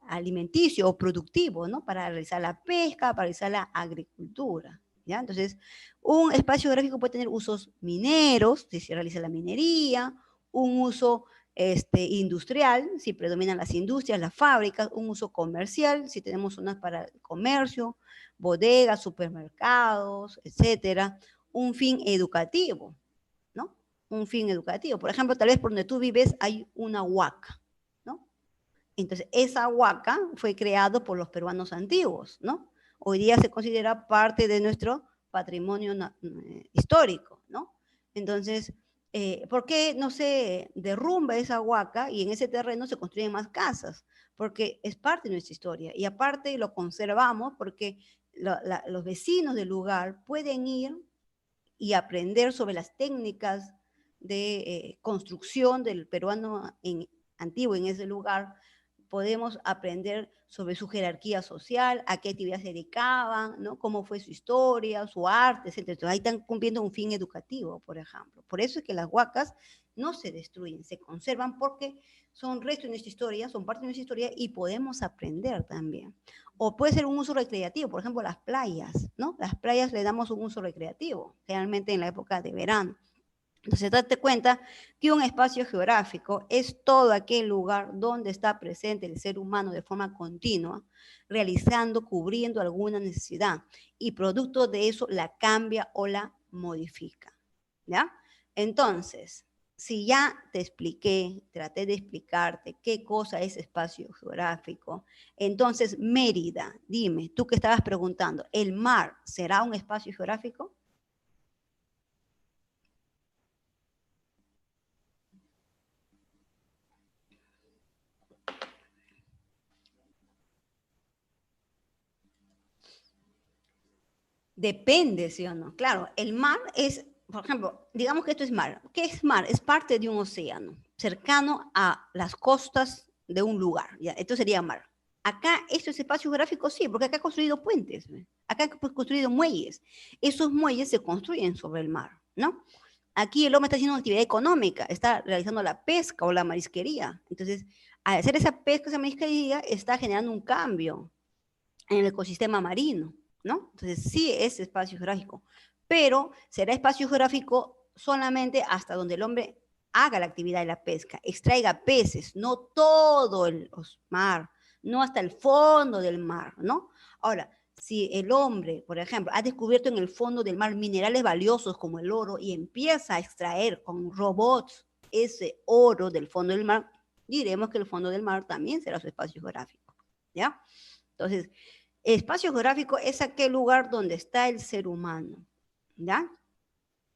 alimenticio o productivo, ¿no? Para realizar la pesca, para realizar la agricultura, ¿ya? Entonces, un espacio geográfico puede tener usos mineros, si se realiza la minería, un uso industrial, si predominan las industrias, las fábricas, un uso comercial, si tenemos zonas para el comercio, bodegas, supermercados, etcétera, un fin educativo, ¿no? Un fin educativo. Por ejemplo, tal vez por donde tú vives hay una huaca, ¿no? Entonces, esa huaca fue creada por los peruanos antiguos, ¿no? Hoy día se considera parte de nuestro patrimonio histórico, ¿no? Entonces, ¿por qué no se derrumba esa huaca y en ese terreno se construyen más casas? Porque es parte de nuestra historia y aparte lo conservamos porque los vecinos del lugar pueden ir y aprender sobre las técnicas de construcción del peruano antiguo en ese lugar, podemos aprender sobre su jerarquía social, a qué actividades se dedicaban, ¿no? Cómo fue su historia, su arte, etcétera. Entonces, ahí están cumpliendo un fin educativo, por ejemplo. Por eso es que las huacas no se destruyen, se conservan porque son restos de nuestra historia, son parte de nuestra historia y podemos aprender también. O puede ser un uso recreativo, por ejemplo, las playas, ¿no? Las playas le damos un uso recreativo, generalmente en la época de verano. Entonces, date cuenta que un espacio geográfico es todo aquel lugar donde está presente el ser humano de forma continua, realizando, cubriendo alguna necesidad, y producto de eso la cambia o la modifica. ¿Ya? Entonces, si ya te expliqué, traté de explicarte qué cosa es espacio geográfico, entonces Mérida, dime, tú que estabas preguntando, ¿el mar será un espacio geográfico? Depende, ¿sí o no? Claro, el mar es, por ejemplo, digamos que esto es mar. ¿Qué es mar? Es parte de un océano, cercano a las costas de un lugar. ¿Ya? Esto sería mar. Acá, esto es espacio geográfico, sí, porque acá ha construido puentes, ¿ve? Acá ha construido muelles. Esos muelles se construyen sobre el mar, ¿no? Aquí el hombre está haciendo una actividad económica, está realizando la pesca o la marisquería. Entonces, al hacer esa pesca, esa marisquería, está generando un cambio en el ecosistema marino, ¿no? Entonces sí es espacio geográfico, pero será espacio geográfico solamente hasta donde el hombre haga la actividad de la pesca, extraiga peces, no todo el mar, no hasta el fondo del mar, ¿no? Ahora, si el hombre, por ejemplo, ha descubierto en el fondo del mar minerales valiosos como el oro y empieza a extraer con robots ese oro del fondo del mar, diremos que el fondo del mar también será su espacio geográfico, ¿ya? Entonces, espacio geográfico es aquel lugar donde está el ser humano, ¿ya?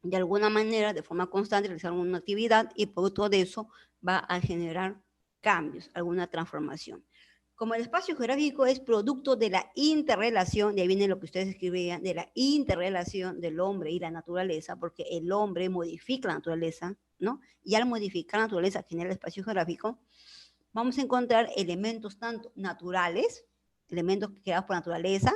De alguna manera, de forma constante, realizar una actividad y producto de eso va a generar cambios, alguna transformación. Como el espacio geográfico es producto de la interrelación, de ahí viene lo que ustedes escribían, de la interrelación del hombre y la naturaleza, porque el hombre modifica la naturaleza, ¿no? Y al modificar la naturaleza genera el espacio geográfico, vamos a encontrar elementos tanto naturales, elementos creados por naturaleza,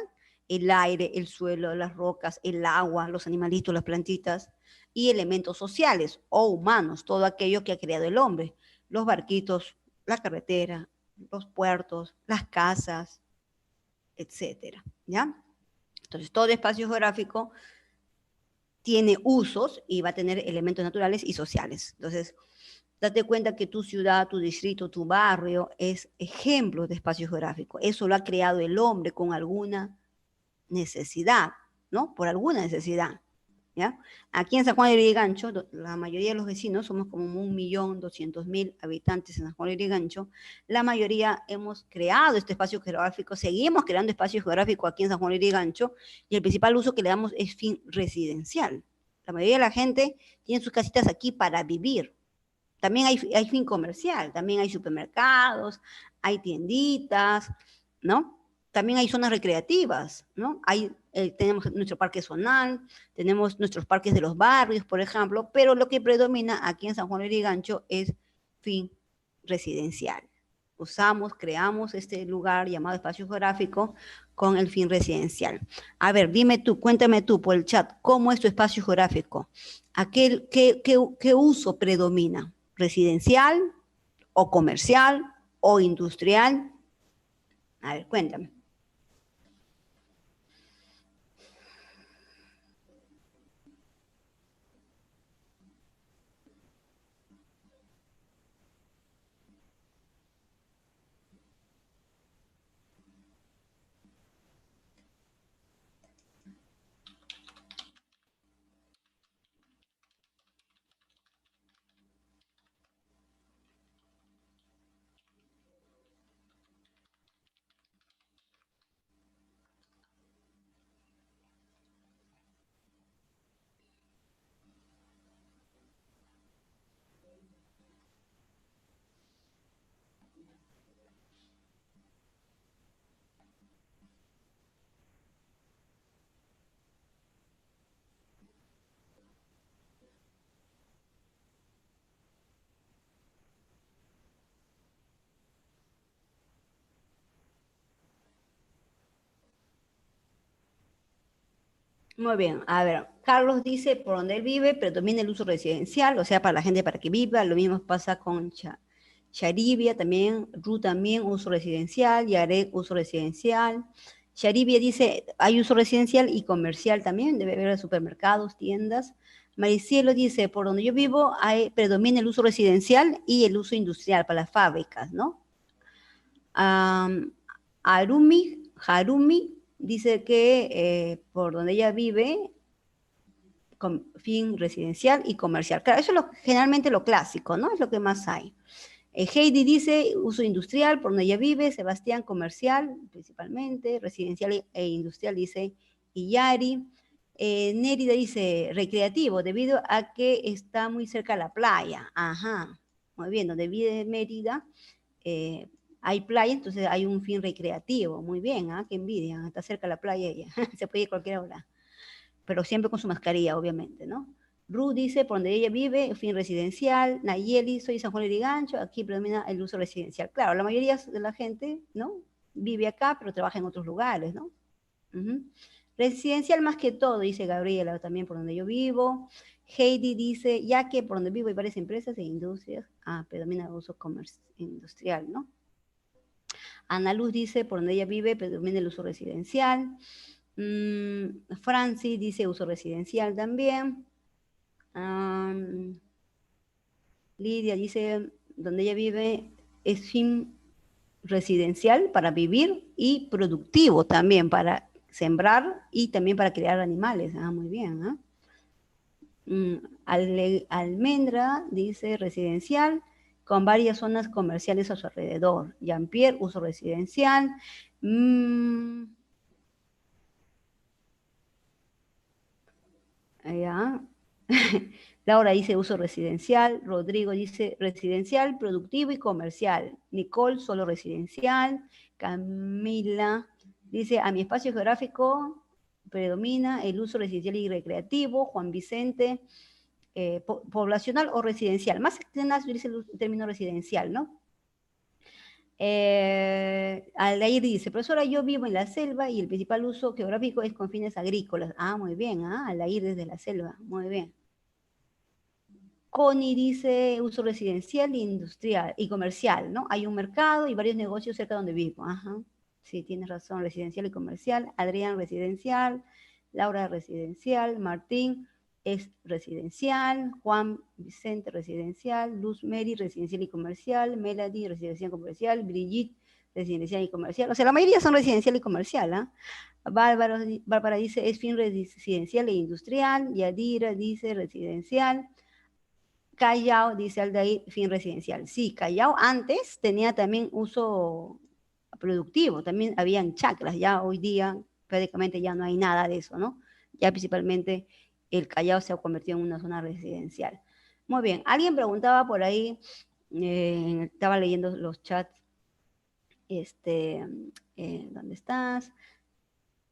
el aire, el suelo, las rocas, el agua, los animalitos, las plantitas, y elementos sociales o humanos, todo aquello que ha creado el hombre, los barquitos, la carretera, los puertos, las casas, etcétera, ¿ya? Entonces, todo espacio geográfico tiene usos y va a tener elementos naturales y sociales. Entonces, date cuenta que tu ciudad, tu distrito, tu barrio es ejemplo de espacio geográfico. Eso lo ha creado el hombre con alguna necesidad, ¿no? Por alguna necesidad, ¿ya? Aquí en San Juan de Lurigancho, la mayoría de los vecinos, somos como 1.200.000 habitantes en San Juan de Lurigancho, la mayoría hemos creado este espacio geográfico, seguimos creando espacio geográfico aquí en San Juan de Lurigancho, y el principal uso que le damos es fin residencial. La mayoría de la gente tiene sus casitas aquí para vivir, también hay fin comercial, también hay supermercados, hay tienditas, ¿no? También hay zonas recreativas, ¿no? Tenemos nuestro parque zonal, tenemos nuestros parques de los barrios, por ejemplo, pero lo que predomina aquí en San Juan de Lurigancho es fin residencial. Usamos, creamos este lugar llamado espacio geográfico con el fin residencial. A ver, dime tú, cuéntame tú por el chat, ¿cómo es tu espacio geográfico? ¿Qué uso predomina? ¿Residencial o comercial o industrial? A ver, cuéntame. Muy bien, a ver, Carlos dice, por donde él vive, predomina el uso residencial, o sea, para la gente para que viva, lo mismo pasa con Sharibia también, Ru también, uso residencial, Yarek, uso residencial. Sharibia dice, hay uso residencial y comercial también, debe haber supermercados, tiendas. Maricielo dice, por donde yo vivo, predomina el uso residencial y el uso industrial para las fábricas, ¿no? Harumi dice que por donde ella vive, con fin residencial y comercial. Claro, eso es generalmente lo clásico, ¿no? Es lo que más hay. Heidi dice uso industrial, por donde ella vive. Sebastián, comercial, principalmente. Residencial e industrial, dice Iyari. Nérida dice recreativo, debido a que está muy cerca de la playa. Ajá, muy bien, donde vive Mérida, hay playa, entonces hay un fin recreativo. Muy bien, ¿ah? Qué envidia, está cerca de la playa ella. Se puede ir cualquier hora, pero siempre con su mascarilla, obviamente, ¿no? Ru dice, por donde ella vive, fin residencial. Nayeli, soy San Juan de Lurigancho, aquí predomina el uso residencial. Claro, la mayoría de la gente, ¿no? Vive acá, pero trabaja en otros lugares, ¿no? Residencial más que todo, dice Gabriela, también por donde yo vivo. Heidi dice, ya que por donde vivo hay varias empresas e industrias, predomina el uso industrial, ¿no? Ana Luz dice, por donde ella vive, predomina el uso residencial. Francis dice uso residencial también. Lidia dice, donde ella vive es fin residencial para vivir y productivo también para sembrar y también para criar animales. Muy bien. Almendra dice residencial con varias zonas comerciales a su alrededor. Jean-Pierre, uso residencial. Ya. Laura dice uso residencial. Rodrigo dice residencial, productivo y comercial. Nicole, solo residencial. Camila dice, a mi espacio geográfico predomina el uso residencial y recreativo. Juan Vicente, poblacional o residencial. Más extenso dice el término residencial, ¿no? Aldair dice, profesora, yo vivo en la selva y el principal uso geográfico es con fines agrícolas. Muy bien, Aldair desde la selva, muy bien. Connie dice uso residencial, industrial y comercial, ¿no? Hay un mercado y varios negocios cerca donde vivo. Ajá. Sí, tienes razón, residencial y comercial. Adrián, residencial. Laura, residencial. Martín es residencial. Juan Vicente, residencial. Luz Mary, residencial y comercial. Melody, residencial y comercial. Brigitte, residencial y comercial. O sea, la mayoría son residencial y comercial, ¿ah? Bárbara dice es fin residencial e industrial. Yadira dice residencial. Callao, dice Aldair, fin residencial. Sí, Callao antes tenía también uso productivo, también habían chacras, ya hoy día prácticamente ya no hay nada de eso, ¿no? Ya principalmente el Callao se ha convertido en una zona residencial. Muy bien, alguien preguntaba por ahí, estaba leyendo los chats, ¿dónde estás?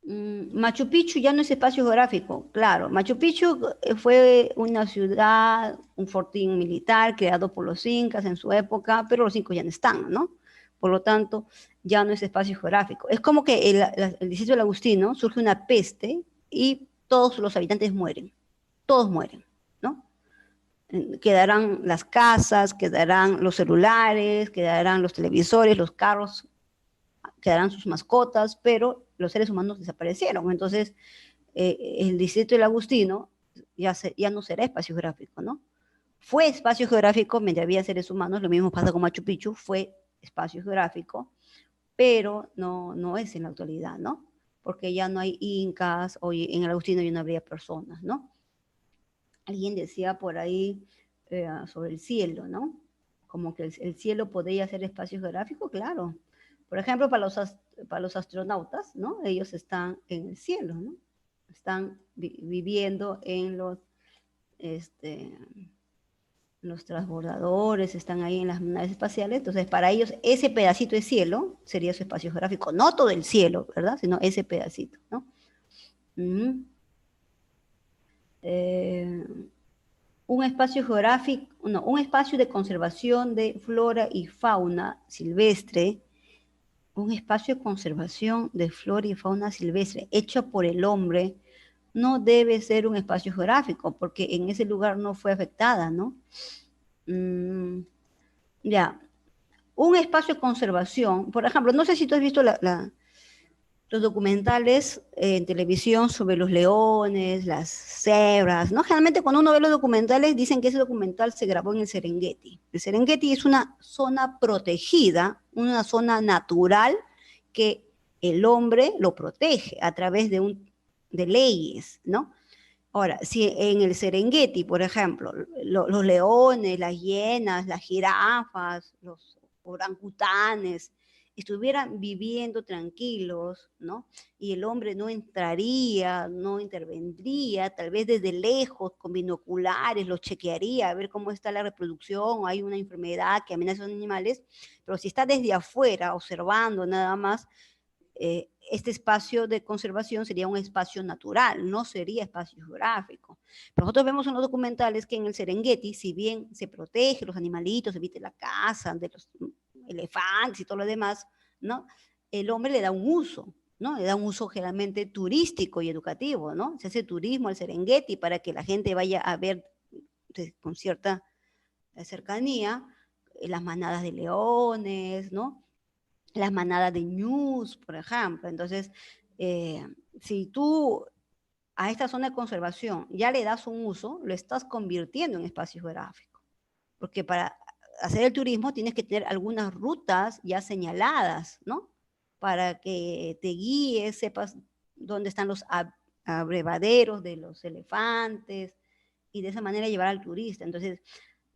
Machu Picchu ya no es espacio geográfico, claro. Machu Picchu fue una ciudad, un fortín militar creado por los incas en su época, pero los incas ya no están, ¿no? Por lo tanto, ya no es espacio geográfico. Es como que el distrito del Agustino surge una peste y todos los habitantes mueren, todos mueren, ¿no? Quedarán las casas, quedarán los celulares, quedarán los televisores, los carros, quedarán sus mascotas, pero los seres humanos desaparecieron. Entonces, el distrito del Agustino ya no será espacio geográfico, ¿no? Fue espacio geográfico mientras había seres humanos, lo mismo pasa con Machu Picchu, fue espacio geográfico, pero no es en la actualidad, ¿no? Porque ya no hay incas, o en el Agustino ya no habría personas, ¿no? Alguien decía por ahí sobre el cielo, ¿no? Como que el cielo podría ser espacio geográfico, claro. Por ejemplo, para los astronautas, ¿no? Ellos están en el cielo, ¿no? Están viviendo en los transbordadores, están ahí en las naves espaciales. Entonces, para ellos, ese pedacito de cielo sería su espacio geográfico. No todo el cielo, ¿verdad? Sino ese pedacito, ¿no? Un espacio geográfico, no, un espacio de conservación de flora y fauna silvestre, un espacio de conservación de flora y fauna silvestre hecho por el hombre no debe ser un espacio geográfico, porque en ese lugar no fue afectada, ¿no? Mm, ya, un espacio de conservación, por ejemplo, no sé si tú has visto los documentales en televisión sobre los leones, las cebras, ¿no? Generalmente cuando uno ve los documentales dicen que ese documental se grabó en el Serengeti. El Serengeti es una zona protegida, una zona natural que el hombre lo protege a través de leyes, ¿no? Ahora, si en el Serengeti, por ejemplo, los leones, las hienas, las jirafas, los orangutanes, estuvieran viviendo tranquilos, ¿no? Y el hombre no entraría, no intervendría, tal vez desde lejos, con binoculares, los chequearía, a ver cómo está la reproducción, hay una enfermedad que amenaza a los animales, pero si está desde afuera, observando nada más, este espacio de conservación sería un espacio natural, no sería espacio geográfico. Pero nosotros vemos en los documentales que en el Serengeti, si bien se protege los animalitos, se evita la caza de los elefantes y todo lo demás, ¿no? El hombre le da un uso, ¿no? Le da un uso generalmente turístico y educativo, ¿no? Se hace turismo al Serengeti para que la gente vaya a ver con cierta cercanía las manadas de leones, ¿no? Las manadas de ñus, por ejemplo. Entonces, eh, si tú a esta zona de conservación ya le das un uso, lo estás convirtiendo en espacio geográfico. Porque para hacer el turismo tienes que tener algunas rutas ya señaladas, ¿no? Para que te guíes, sepas dónde están los abrevaderos de los elefantes y de esa manera llevar al turista. Entonces,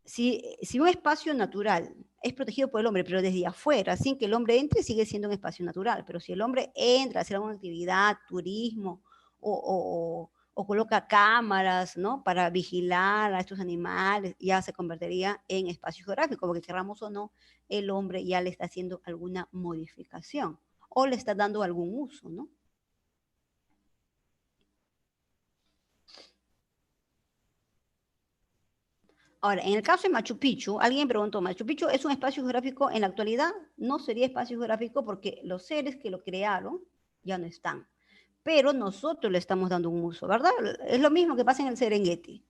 si un espacio natural es protegido por el hombre, pero desde afuera, sin que el hombre entre, sigue siendo un espacio natural. Pero si el hombre entra a hacer alguna actividad, turismo, o coloca cámaras, ¿no? Para vigilar a estos animales, ya se convertiría en espacio geográfico, porque queramos o no, el hombre ya le está haciendo alguna modificación o le está dando algún uso, ¿no? Ahora, en el caso de Machu Picchu, alguien preguntó, ¿Machu Picchu es un espacio geográfico en la actualidad? No sería espacio geográfico porque los seres que lo crearon ya no están. Pero nosotros le estamos dando un uso, ¿verdad? Es lo mismo que pasa en el Serengeti.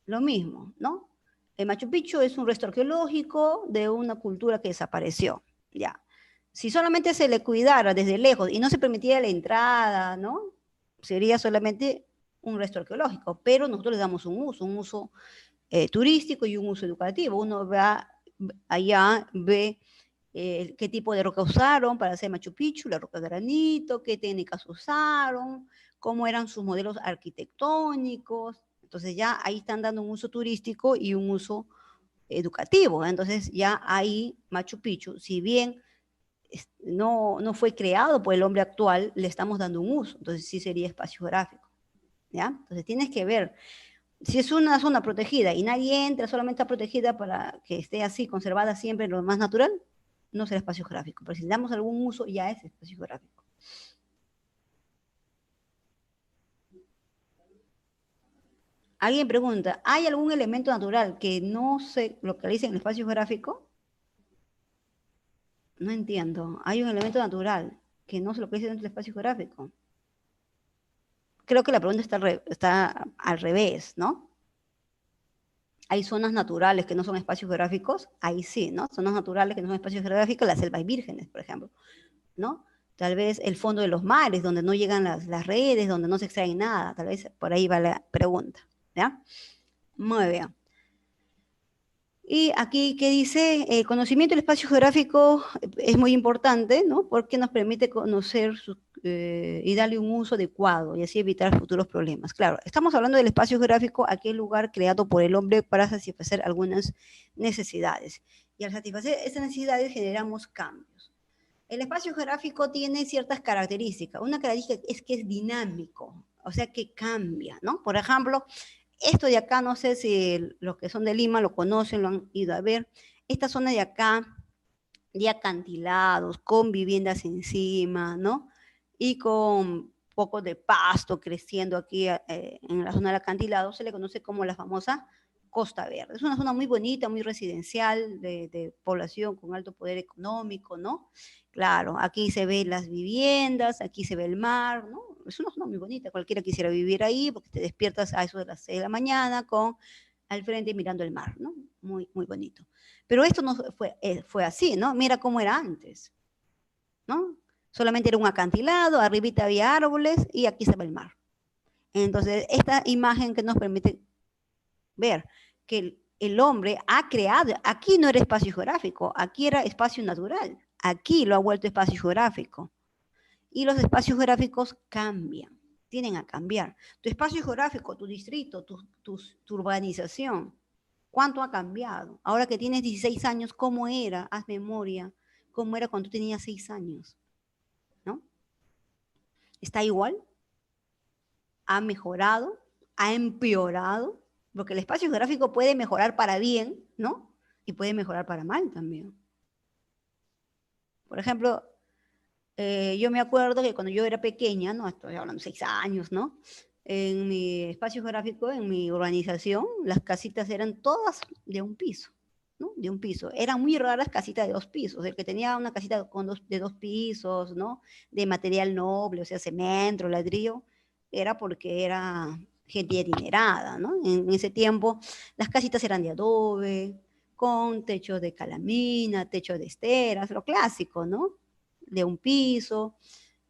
Lo mismo, ¿no? El Machu Picchu es un resto arqueológico de una cultura que desapareció, ya. Si solamente se le cuidara desde lejos y no se permitiera la entrada, ¿no? Sería solamente un resto arqueológico, pero nosotros le damos un uso turístico y un uso educativo. Uno va allá, ve qué tipo de roca usaron para hacer Machu Picchu, la roca granito, qué técnicas usaron, cómo eran sus modelos arquitectónicos. Entonces ya ahí están dando un uso turístico y un uso educativo. Entonces ya ahí Machu Picchu, si bien no fue creado por el hombre actual, le estamos dando un uso. Entonces sí sería espacio geográfico. ¿Ya? Entonces tienes que ver si es una zona protegida y nadie entra, solamente está protegida para que esté así, conservada siempre en lo más natural, no será espacio geográfico. Pero si le damos algún uso, ya es espacio geográfico. Alguien pregunta, ¿hay algún elemento natural que no se localice en el espacio geográfico? No entiendo. Hay un elemento natural que no se localiza dentro del espacio geográfico. Creo que la pregunta está al revés, ¿no? Hay zonas naturales que no son espacios geográficos, ahí sí, ¿no? Zonas naturales que no son espacios geográficos, las selvas vírgenes, por ejemplo, ¿no? Tal vez el fondo de los mares, donde no llegan las redes, donde no se extrae nada, tal vez por ahí va la pregunta, ¿ya? Muy bien. Y aquí que dice, el conocimiento del espacio geográfico es muy importante, ¿no? Porque nos permite conocer y darle un uso adecuado y así evitar futuros problemas. Claro, estamos hablando del espacio geográfico, aquel lugar creado por el hombre para satisfacer algunas necesidades. Y al satisfacer esas necesidades generamos cambios. El espacio geográfico tiene ciertas características. Una característica es que es dinámico, o sea que cambia, ¿no? Por ejemplo, esto de acá, no sé si los que son de Lima lo conocen, lo han ido a ver. Esta zona de acá, de acantilados, con viviendas encima, ¿no? Y con poco de pasto creciendo aquí en la zona del acantilado, se le conoce como la famosa Costa Verde. Es una zona muy bonita, muy residencial, de población con alto poder económico, ¿no? Claro, aquí se ven las viviendas, aquí se ve el mar, ¿no? Es una zona muy bonita, cualquiera quisiera vivir ahí porque te despiertas a eso de las 6 de la mañana con al frente mirando el mar, ¿no? Muy, muy bonito. Pero esto no fue así, ¿no? Mira cómo era antes, ¿no? Solamente era un acantilado, arribita había árboles y aquí estaba el mar. Entonces, esta imagen que nos permite ver que el hombre ha creado, aquí no era espacio geográfico, aquí era espacio natural, aquí lo ha vuelto espacio geográfico. Y los espacios geográficos cambian, tienen a cambiar. Tu espacio geográfico, tu distrito, tu urbanización, ¿cuánto ha cambiado? Ahora que tienes 16 años, ¿cómo era? Haz memoria, ¿cómo era cuando tú tenías 6 años? ¿No? ¿Está igual? ¿Ha mejorado? ¿Ha empeorado? Porque el espacio geográfico puede mejorar para bien, ¿no? Y puede mejorar para mal también. Por ejemplo, yo me acuerdo que cuando yo era pequeña, no estoy hablando de 6 años, ¿no? En mi espacio geográfico, en mi urbanización, las casitas eran todas de un piso, ¿no? De un piso. Eran muy raras casitas de 2 pisos. El que tenía una casita de 2 pisos, ¿no? De material noble, o sea, cemento, ladrillo, era porque era gente adinerada, ¿no? En ese tiempo las casitas eran de adobe, con techo de calamina, techo de esteras, lo clásico, ¿no? De un piso,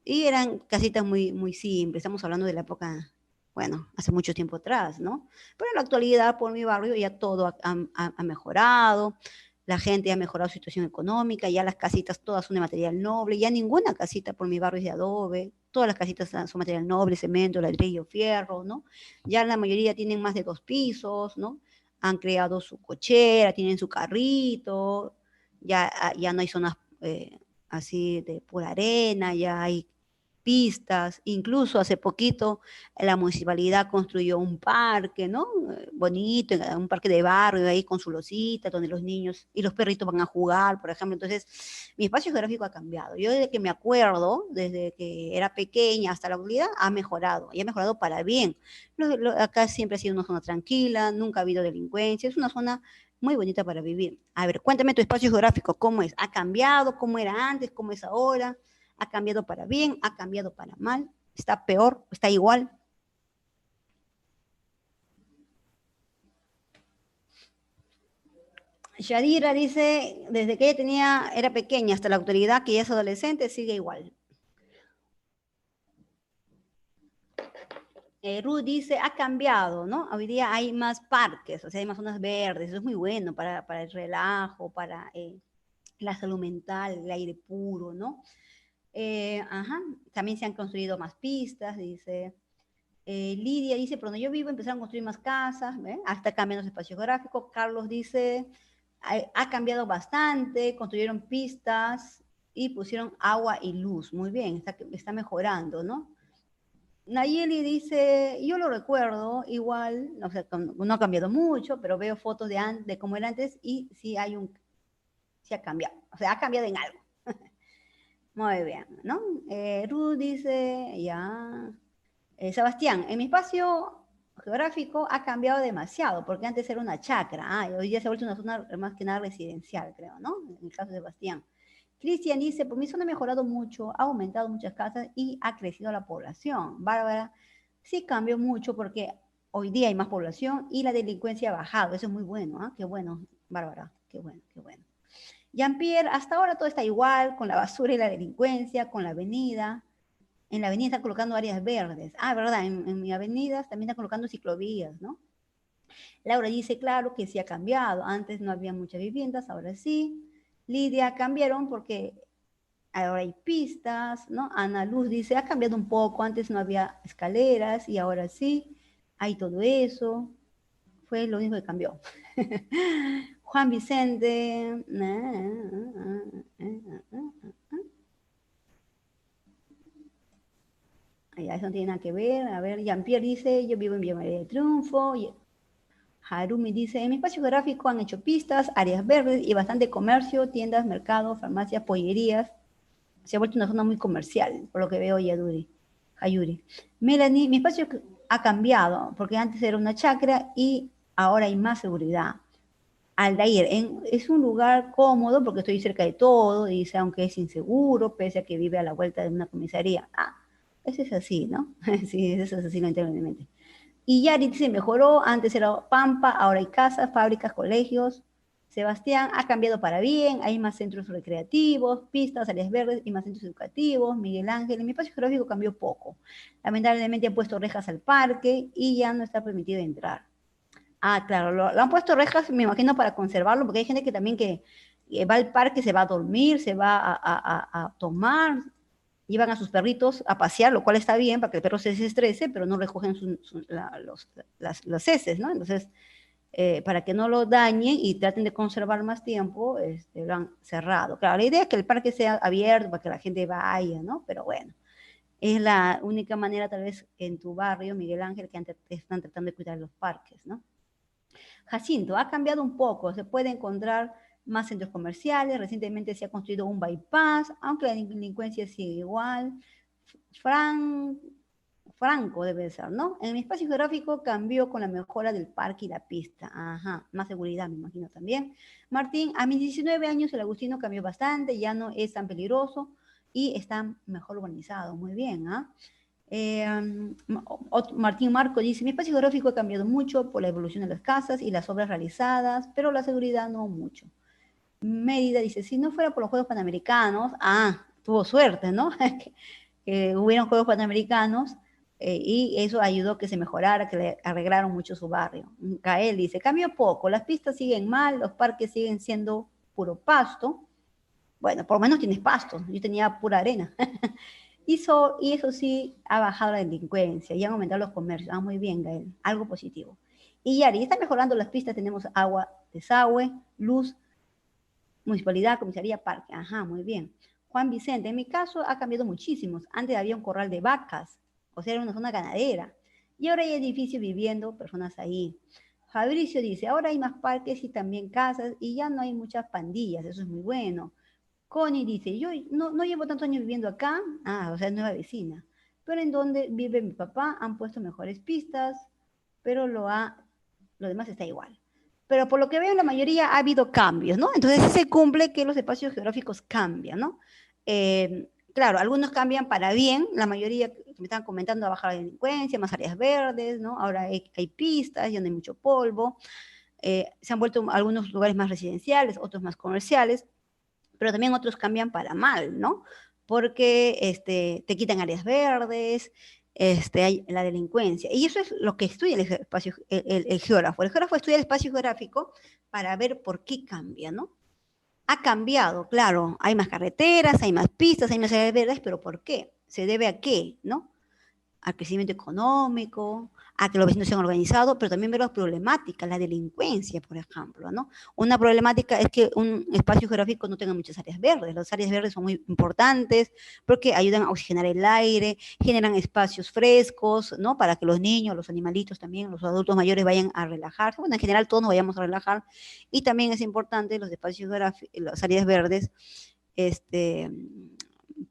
y eran casitas muy, muy simples. Estamos hablando de la época, bueno, hace mucho tiempo atrás, ¿no? Pero en la actualidad, por mi barrio, ya todo ha mejorado, la gente ha mejorado su situación económica, ya las casitas todas son de material noble, ya ninguna casita por mi barrio es de adobe, todas las casitas son material noble, cemento, ladrillo, fierro, ¿no? Ya la mayoría tienen más de 2 pisos, ¿no? Han creado su cochera, tienen su carrito, ya no hay zonas así de pura arena, ya hay pistas, incluso hace poquito la municipalidad construyó un parque, ¿no? Bonito, un parque de barrio ahí con su losita, donde los niños y los perritos van a jugar, por ejemplo. Entonces, mi espacio geográfico ha cambiado. Yo desde que me acuerdo, desde que era pequeña hasta la actualidad, ha mejorado, y ha mejorado para bien. Acá siempre ha sido una zona tranquila, nunca ha habido delincuencia, es una zona muy bonita para vivir. A ver, cuéntame tu espacio geográfico, ¿cómo es? ¿Ha cambiado? ¿Cómo era antes? ¿Cómo es ahora? ¿Ha cambiado para bien? ¿Ha cambiado para mal? ¿Está peor? ¿Está igual? Shadira dice, desde que era pequeña hasta la autoridad, que ya es adolescente, sigue igual. Ruth dice, ha cambiado, ¿no? Hoy día hay más parques, o sea, hay más zonas verdes, eso es muy bueno para el relajo, para la salud mental, el aire puro, ¿no? Ajá, también se han construido más pistas, dice. Lidia dice, por donde yo vivo empezaron a construir más casas, ¿eh? Hasta cambiando su espacio geográfico. Carlos dice, ha cambiado bastante, construyeron pistas y pusieron agua y luz. Muy bien, está mejorando, ¿no? Nayeli dice, yo lo recuerdo igual, o sea, no ha cambiado mucho, pero veo fotos de cómo era antes y sí ha cambiado, o sea, ha cambiado en algo. Muy bien, ¿no? Ruth dice, ya. Sebastián, en mi espacio geográfico ha cambiado demasiado, porque antes era una chacra, hoy día se ha vuelto una zona más que nada residencial, creo, ¿no? En el caso de Sebastián. Cristian dice, por mi zona ha mejorado mucho, ha aumentado muchas casas y ha crecido la población. Bárbara, sí cambió mucho porque hoy día hay más población y la delincuencia ha bajado. Eso es muy bueno, ¿ah? Qué bueno, Bárbara, qué bueno, qué bueno. Jean-Pierre, hasta ahora todo está igual, con la basura y la delincuencia, con la avenida. En la avenida están colocando áreas verdes. Verdad, en mi avenida también están colocando ciclovías, ¿no? Laura dice, claro que sí ha cambiado. Antes no había muchas viviendas, ahora sí. Lidia, cambiaron porque ahora hay pistas, ¿no? Ana Luz dice, ha cambiado un poco. Antes no había escaleras y ahora sí. Hay todo eso. Fue lo único que cambió. Juan Vicente. Ya, eso no tiene nada que ver. A ver, Jean-Pierre dice, yo vivo en Villa María de Triunfo. Harumi dice, en mi espacio geográfico han hecho pistas, áreas verdes y bastante comercio, tiendas, mercados, farmacias, pollerías. Se ha vuelto una zona muy comercial, por lo que veo, Hayuri. Melanie, mi espacio ha cambiado, porque antes era una chacra y ahora hay más seguridad. Aldair, es un lugar cómodo porque estoy cerca de todo, dice, aunque es inseguro, pese a que vive a la vuelta de una comisaría. Eso es así, ¿no? Sí, eso es así, lamentablemente. Y Yari se mejoró, antes era Pampa, ahora hay casas, fábricas, colegios. Sebastián ha cambiado para bien, hay más centros recreativos, pistas, áreas verdes y más centros educativos. Miguel Ángel, en mi espacio geográfico cambió poco. Lamentablemente han puesto rejas al parque y ya no está permitido entrar. Ah, claro, lo han puesto rejas, me imagino, para conservarlo, porque hay gente que también que va al parque, se va a dormir, se va a tomar, llevan a sus perritos a pasear, lo cual está bien para que el perro se desestrese, pero no recogen las heces, ¿no? Entonces, para que no lo dañen y traten de conservar más tiempo, lo han cerrado. Claro, la idea es que el parque sea abierto para que la gente vaya, ¿no? Pero bueno, es la única manera tal vez en tu barrio, Miguel Ángel, que están tratando de cuidar los parques, ¿no? Jacinto, ha cambiado un poco, se puede encontrar más centros comerciales, recientemente se ha construido un bypass, aunque la delincuencia sigue igual. Fran, Franco debe ser, ¿no? En mi espacio geográfico cambió con la mejora del parque y la pista. Ajá, más seguridad, me imagino también. Martín, a mis 19 años el Agustino cambió bastante, ya no es tan peligroso y está mejor organizado. Muy bien, ¿ah? Eh, Martín Marco dice, mi espacio geográfico ha cambiado mucho por la evolución de las casas y las obras realizadas, pero la seguridad no mucho. Mérida dice, si no fuera por los Juegos Panamericanos, tuvo suerte, ¿no? que hubieron Juegos Panamericanos y eso ayudó a que se mejorara, que le arreglaron mucho su barrio. Cael dice, cambió poco, las pistas siguen mal, los parques siguen siendo puro pasto. Bueno, por lo menos tienes pasto, yo tenía pura arena. Y eso sí, ha bajado la delincuencia y han aumentado los comercios. Ah, muy bien, Gael, algo positivo. Y Yari, está mejorando las pistas, tenemos agua, desagüe, luz, municipalidad, comisaría, parque. Ajá, muy bien. Juan Vicente, en mi caso ha cambiado muchísimo. Antes había un corral de vacas, o sea, era una zona ganadera. Y ahora hay edificios viviendo, personas ahí. Fabricio dice, ahora hay más parques y también casas y ya no hay muchas pandillas, eso es muy bueno. Connie dice, yo no llevo tantos años viviendo acá, o sea, es nueva vecina, pero en donde vive mi papá han puesto mejores pistas, pero lo demás está igual. Pero por lo que veo, la mayoría ha habido cambios, ¿no? Entonces se cumple que los espacios geográficos cambian, ¿no? Claro, algunos cambian para bien, la mayoría, que me están comentando, a bajar la delincuencia, más áreas verdes, ¿no? Ahora hay pistas, ya no hay mucho polvo, se han vuelto algunos lugares más residenciales, otros más comerciales, pero también otros cambian para mal, ¿no? Porque te quitan áreas verdes, hay la delincuencia. Y eso es lo que estudia el espacio, el geógrafo. El geógrafo estudia el espacio geográfico para ver por qué cambia, ¿no? Ha cambiado, claro, hay más carreteras, hay más pistas, hay más áreas verdes, pero ¿por qué? ¿Se debe a qué, no? Al crecimiento económico, a que los vecinos se han organizado, pero también ver las problemáticas, la delincuencia, por ejemplo, ¿no? Una problemática es que un espacio geográfico no tenga muchas áreas verdes. Las áreas verdes son muy importantes porque ayudan a oxigenar el aire, generan espacios frescos, ¿no? Para que los niños, los animalitos también, los adultos mayores vayan a relajarse. Bueno, en general todos nos vayamos a relajar. Y también es importante los espacios geográficos, las áreas verdes, este,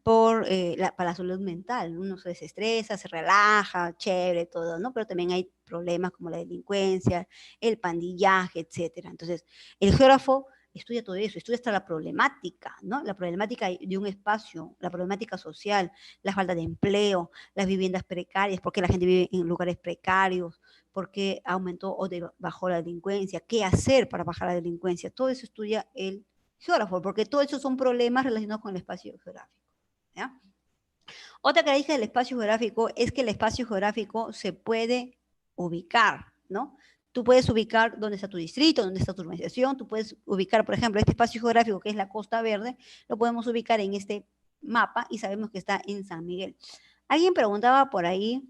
para la salud mental. Uno se desestresa, se relaja, chévere, todo, ¿no? Pero también hay problemas como la delincuencia, el pandillaje, etcétera. Entonces, el geógrafo estudia todo eso, estudia hasta la problemática, ¿no? La problemática de un espacio, la problemática social, la falta de empleo, las viviendas precarias, por qué la gente vive en lugares precarios, por qué aumentó o bajó la delincuencia, qué hacer para bajar la delincuencia. Todo eso estudia el geógrafo, porque todo eso son problemas relacionados con el espacio geográfico. ¿Ya? Otra característica del espacio geográfico es que el espacio geográfico se puede ubicar, ¿no? Tú puedes ubicar dónde está tu distrito, dónde está tu urbanización, tú puedes ubicar, por ejemplo, este espacio geográfico que es la Costa Verde, lo podemos ubicar en este mapa y sabemos que está en San Miguel. Alguien preguntaba por ahí,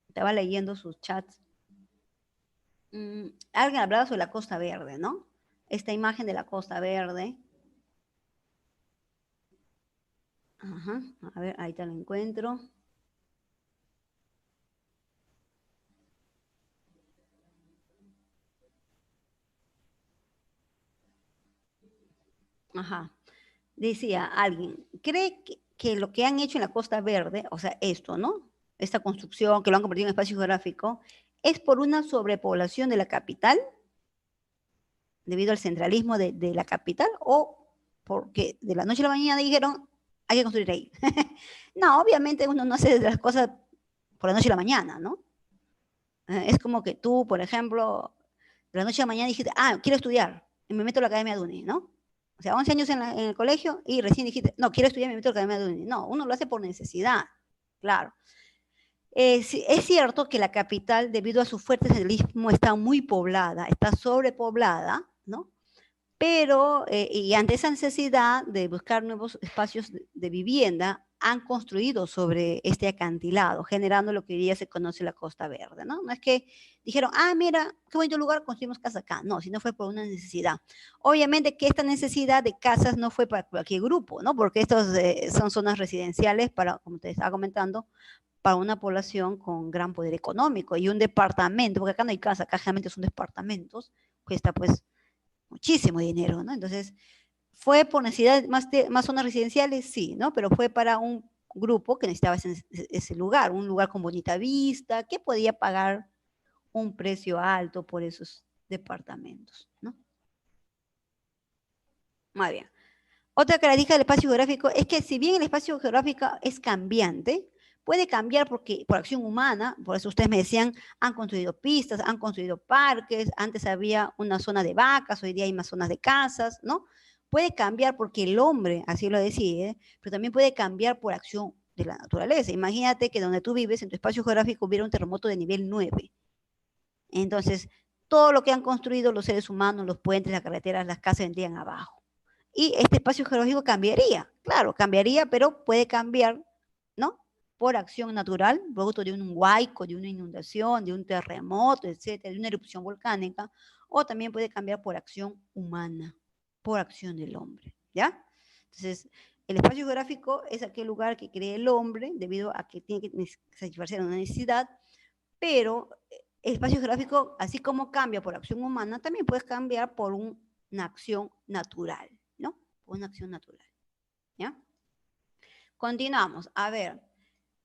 estaba leyendo sus chats, alguien hablaba sobre la Costa Verde, ¿no? Esta imagen de la Costa Verde. Ajá, a ver, ahí te lo encuentro. Ajá. Decía alguien, ¿cree que lo que han hecho en la Costa Verde, o sea, esto, ¿no? Esta construcción que lo han convertido en espacio geográfico, es por una sobrepoblación de la capital, debido al centralismo de la capital, o porque de la noche a la mañana dijeron, hay que construir ahí. No, obviamente uno no hace las cosas por la noche a la mañana, ¿no? Es como que tú, por ejemplo, de la noche a la mañana dijiste, quiero estudiar, y me meto a la Academia de Uni, ¿no? O sea, 11 años en el colegio y recién dijiste, no, quiero estudiar, me meto a la Academia de Uni. No, uno lo hace por necesidad, claro. Sí, es cierto que la capital, debido a su fuerte centralismo, está muy poblada, está sobrepoblada, ¿no? Pero, y ante esa necesidad de buscar nuevos espacios de vivienda, han construido sobre este acantilado, generando lo que hoy día se conoce la Costa Verde, ¿no? No es que dijeron, mira, qué bonito lugar, construimos casa acá. No, sino fue por una necesidad. Obviamente que esta necesidad de casas no fue para cualquier grupo, ¿no? Porque estos son zonas residenciales para, como te estaba comentando, para una población con gran poder económico y un departamento, porque acá no hay casa, acá generalmente son departamentos, cuesta pues muchísimo dinero, ¿no? Entonces, ¿fue por necesidad más zonas residenciales? Sí, ¿no? Pero fue para un grupo que necesitaba ese lugar, un lugar con bonita vista, que podía pagar un precio alto por esos departamentos, ¿no? Muy bien. Otra característica del espacio geográfico es que si bien el espacio geográfico es cambiante, puede cambiar porque, por acción humana, por eso ustedes me decían, han construido pistas, han construido parques, antes había una zona de vacas, hoy día hay más zonas de casas, ¿no? Puede cambiar porque el hombre así lo decide, pero también puede cambiar por acción de la naturaleza. Imagínate que donde tú vives, en tu espacio geográfico, hubiera un terremoto de nivel 9. Entonces, todo lo que han construido los seres humanos, los puentes, las carreteras, las casas vendrían abajo. Y este espacio geológico cambiaría, claro, cambiaría, pero puede cambiar, ¿no? Por acción natural, producto de un huaico, de una inundación, de un terremoto, etcétera, de una erupción volcánica, o también puede cambiar por acción humana, por acción del hombre, ¿ya? Entonces, el espacio geográfico es aquel lugar que crea el hombre debido a que tiene que satisfacer una necesidad, pero el espacio geográfico, así como cambia por acción humana, también puede cambiar por una acción natural, ¿no? Una acción natural, ¿ya? Continuamos, a ver,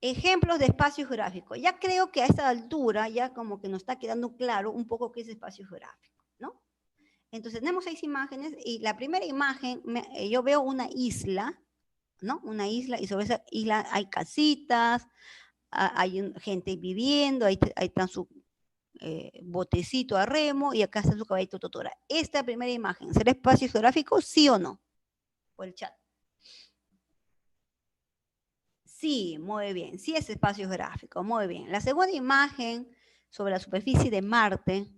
ejemplos de espacio geográfico. Ya creo que a esta altura ya como que nos está quedando claro un poco qué es espacio geográfico, ¿no? Entonces tenemos 6 imágenes y la primera imagen, yo veo una isla, ¿no? Una isla y sobre esa isla hay casitas, hay gente viviendo, ahí están su botecito a remo y acá está su caballito totora. Esta primera imagen, ¿será espacio geográfico, sí o no? Por el chat. Sí, muy bien, sí es espacio geográfico, muy bien. La segunda imagen sobre la superficie de Marte.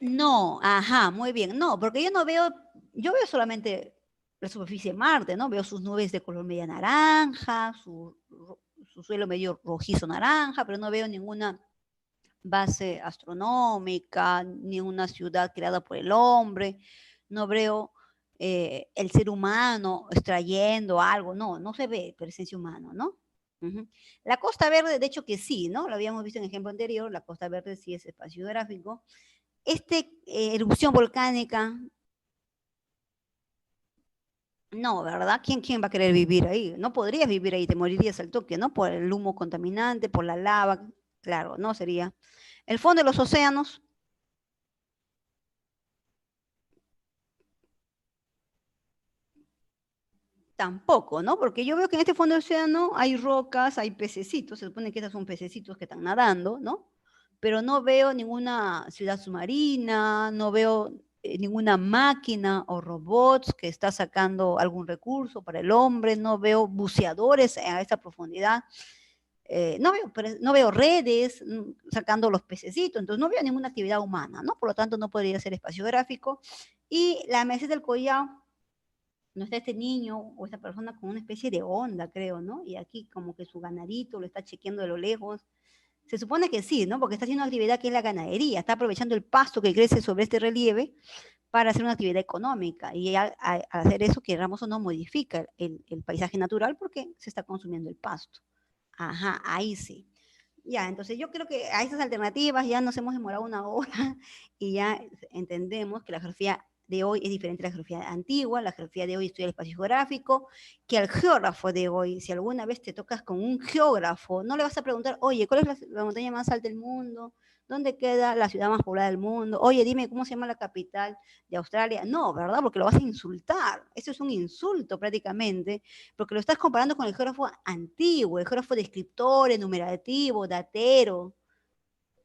No, ajá, muy bien. No, porque yo veo solamente la superficie de Marte, ¿no? Veo sus nubes de color media naranja, su suelo medio rojizo naranja, pero no veo ninguna base astronómica, ni una ciudad creada por el hombre, no veo el ser humano extrayendo algo, no se ve presencia humana, ¿no? Uh-huh. La Costa Verde, de hecho que sí, ¿no? Lo habíamos visto en el ejemplo anterior, la Costa Verde sí es espacio geográfico. Erupción volcánica, no, ¿verdad? ¿Quién va a querer vivir ahí? No podrías vivir ahí, te morirías al toque, ¿no? Por el humo contaminante, por la lava, claro, no sería. El fondo de los océanos, tampoco, ¿no? Porque yo veo que en este fondo del océano hay rocas, hay pececitos, se supone que estos son pececitos que están nadando, ¿no? Pero no veo ninguna ciudad submarina, no veo ninguna máquina o robots que está sacando algún recurso para el hombre, no veo buceadores a esta profundidad, no veo redes sacando los pececitos, entonces no veo ninguna actividad humana, ¿no? Por lo tanto, no podría ser espacio gráfico. Y la Meseta del Collao, no está este niño o esta persona con una especie de onda, creo, ¿no? Y aquí como que su ganadito lo está chequeando de lo lejos. Se supone que sí, ¿no? Porque está haciendo una actividad que es la ganadería, está aprovechando el pasto que crece sobre este relieve para hacer una actividad económica. Y al hacer eso, queramos o no, modifica el paisaje natural porque se está consumiendo el pasto. Ajá, ahí sí. Ya, entonces yo creo que a esas alternativas ya nos hemos demorado una hora y ya entendemos que la geografía de hoy es diferente a la geografía antigua. La geografía de hoy estudia el espacio geográfico, que al geógrafo de hoy, si alguna vez te tocas con un geógrafo, no le vas a preguntar, oye, ¿cuál es la montaña más alta del mundo? ¿Dónde queda la ciudad más poblada del mundo? Oye, dime, ¿cómo se llama la capital de Australia? No, ¿verdad? Porque lo vas a insultar. Eso es un insulto prácticamente, porque lo estás comparando con el geógrafo antiguo, el geógrafo descriptor, enumerativo, datero.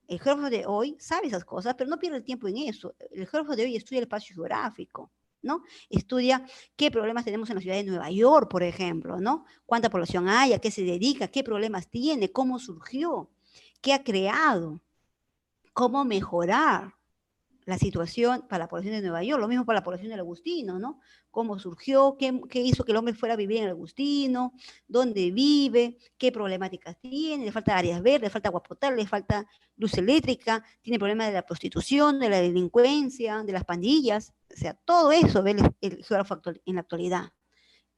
El geógrafo de hoy sabe esas cosas, pero no pierde el tiempo en eso. El geógrafo de hoy estudia el espacio geográfico, ¿no? Estudia qué problemas tenemos en la ciudad de Nueva York, por ejemplo, ¿no? Cuánta población hay, a qué se dedica, qué problemas tiene, cómo surgió, qué ha creado, cómo mejorar la situación para la población de Nueva York, lo mismo para la población del Agustino, ¿no? Cómo surgió, qué hizo que el hombre fuera a vivir en el Agustino, dónde vive, qué problemáticas tiene, le falta áreas verdes, le falta agua potable, le falta luz eléctrica, tiene problemas de la prostitución, de la delincuencia, de las pandillas, o sea, todo eso ve el geógrafo en la actualidad.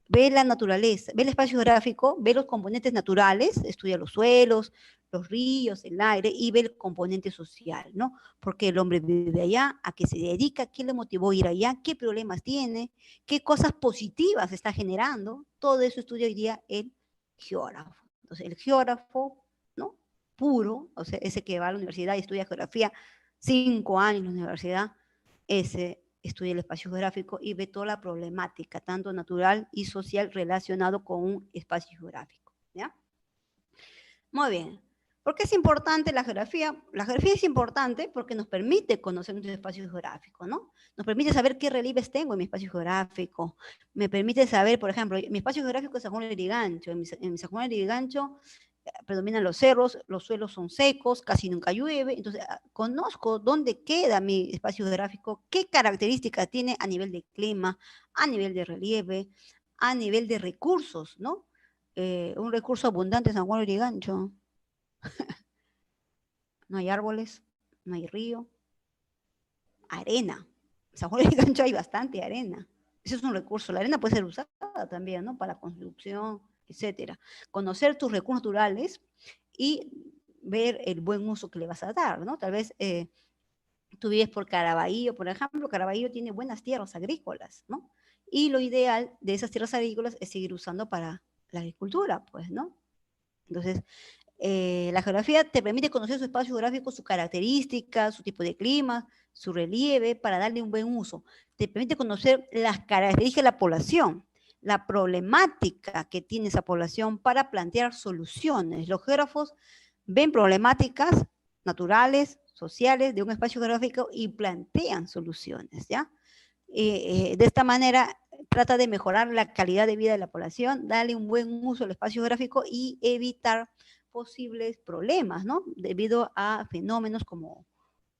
Ve la naturaleza, ve el espacio geográfico, ve los componentes naturales, estudia los suelos, los ríos, el aire, y ve el componente social, ¿no? Porque el hombre vive allá, a qué se dedica, qué le motivó a ir allá, qué problemas tiene, qué cosas positivas está generando. Todo eso estudia hoy día el geógrafo. Entonces, el geógrafo, ¿no? Puro, o sea, ese que va a la universidad y estudia geografía 5 años en la universidad, ese estudia el espacio geográfico y ve toda la problemática, tanto natural y social, relacionado con un espacio geográfico, ¿ya? Muy bien. ¿Por qué es importante la geografía? La geografía es importante porque nos permite conocer nuestro espacio geográfico, ¿no? Nos permite saber qué relieves tengo en mi espacio geográfico. Me permite saber, por ejemplo, mi espacio geográfico es San Juan de Lurigancho. En mi San Juan de Lurigancho predominan los cerros, los suelos son secos, casi nunca llueve, entonces conozco dónde queda mi espacio geográfico, qué características tiene a nivel de clima, a nivel de relieve, a nivel de recursos, ¿no? Un recurso abundante en San Juan de Lurigancho. No hay árboles, no hay río, arena. En San Juan de Lurigancho hay bastante arena. Eso es un recurso. La arena puede ser usada también, ¿no? Para construcción, etcétera. Conocer tus recursos naturales y ver el buen uso que le vas a dar, ¿no? Tal vez tú vives por Caraballo, por ejemplo, Caraballo tiene buenas tierras agrícolas, ¿no? Y lo ideal de esas tierras agrícolas es seguir usando para la agricultura, pues, ¿no? Entonces, la geografía te permite conocer su espacio geográfico, sus características, su tipo de clima, su relieve, para darle un buen uso. Te permite conocer las características de la población, la problemática que tiene esa población para plantear soluciones. Los geógrafos ven problemáticas naturales, sociales de un espacio geográfico y plantean soluciones, ¿ya? De esta manera trata de mejorar la calidad de vida de la población, darle un buen uso al espacio geográfico y evitar posibles problemas, ¿no? Debido a fenómenos como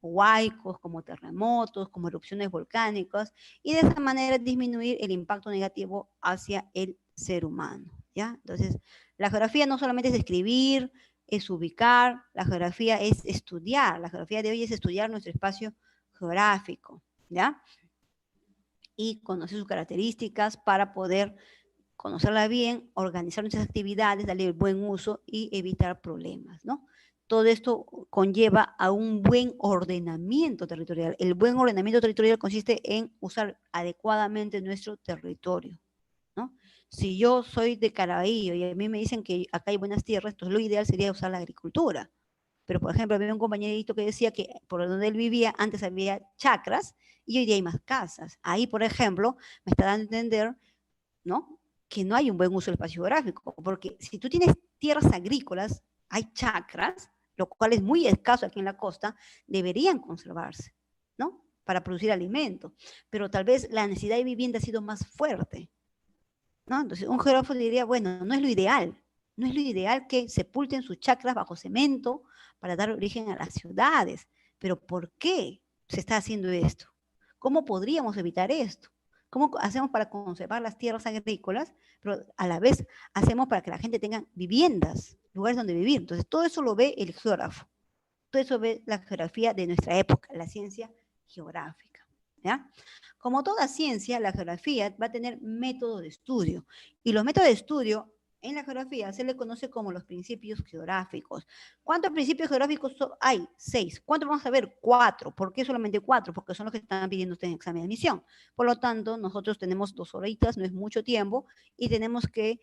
huaicos, como terremotos, como erupciones volcánicas, y de esa manera disminuir el impacto negativo hacia el ser humano, ¿ya? Entonces, la geografía no solamente es escribir, es ubicar, la geografía es estudiar, la geografía de hoy es estudiar nuestro espacio geográfico, ¿ya? Y conocer sus características para poder conocerla bien, organizar nuestras actividades, darle el buen uso y evitar problemas, ¿no? Todo esto conlleva a un buen ordenamiento territorial. El buen ordenamiento territorial consiste en usar adecuadamente nuestro territorio, ¿no? Si yo soy de Caraballo y a mí me dicen que acá hay buenas tierras, entonces lo ideal sería usar la agricultura. Pero, por ejemplo, había un compañerito que decía que por donde él vivía antes había chacras y hoy día hay más casas. Ahí, por ejemplo, me está dando a entender, ¿no? Que no hay un buen uso del espacio geográfico, porque si tú tienes tierras agrícolas, hay chacras, lo cual es muy escaso aquí en la costa, deberían conservarse, ¿no? Para producir alimentos, pero tal vez la necesidad de vivienda ha sido más fuerte, ¿no? Entonces, un geógrafo diría, bueno, no es lo ideal, no es lo ideal que sepulten sus chacras bajo cemento para dar origen a las ciudades, pero ¿por qué se está haciendo esto? ¿Cómo podríamos evitar esto? ¿Cómo hacemos para conservar las tierras agrícolas, pero a la vez hacemos para que la gente tenga viviendas, lugares donde vivir? Entonces, todo eso lo ve el geógrafo, todo eso ve la geografía de nuestra época, la ciencia geográfica, ¿ya? Como toda ciencia, la geografía va a tener métodos de estudio, y los métodos de estudio En la geografía se le conoce como los principios geográficos. ¿Cuántos principios geográficos hay? 6. ¿Cuántos vamos a ver? 4. ¿Por qué solamente 4? Porque son los que están pidiendo usted en examen de admisión. Por lo tanto, nosotros tenemos 2 horitas, no es mucho tiempo, y tenemos que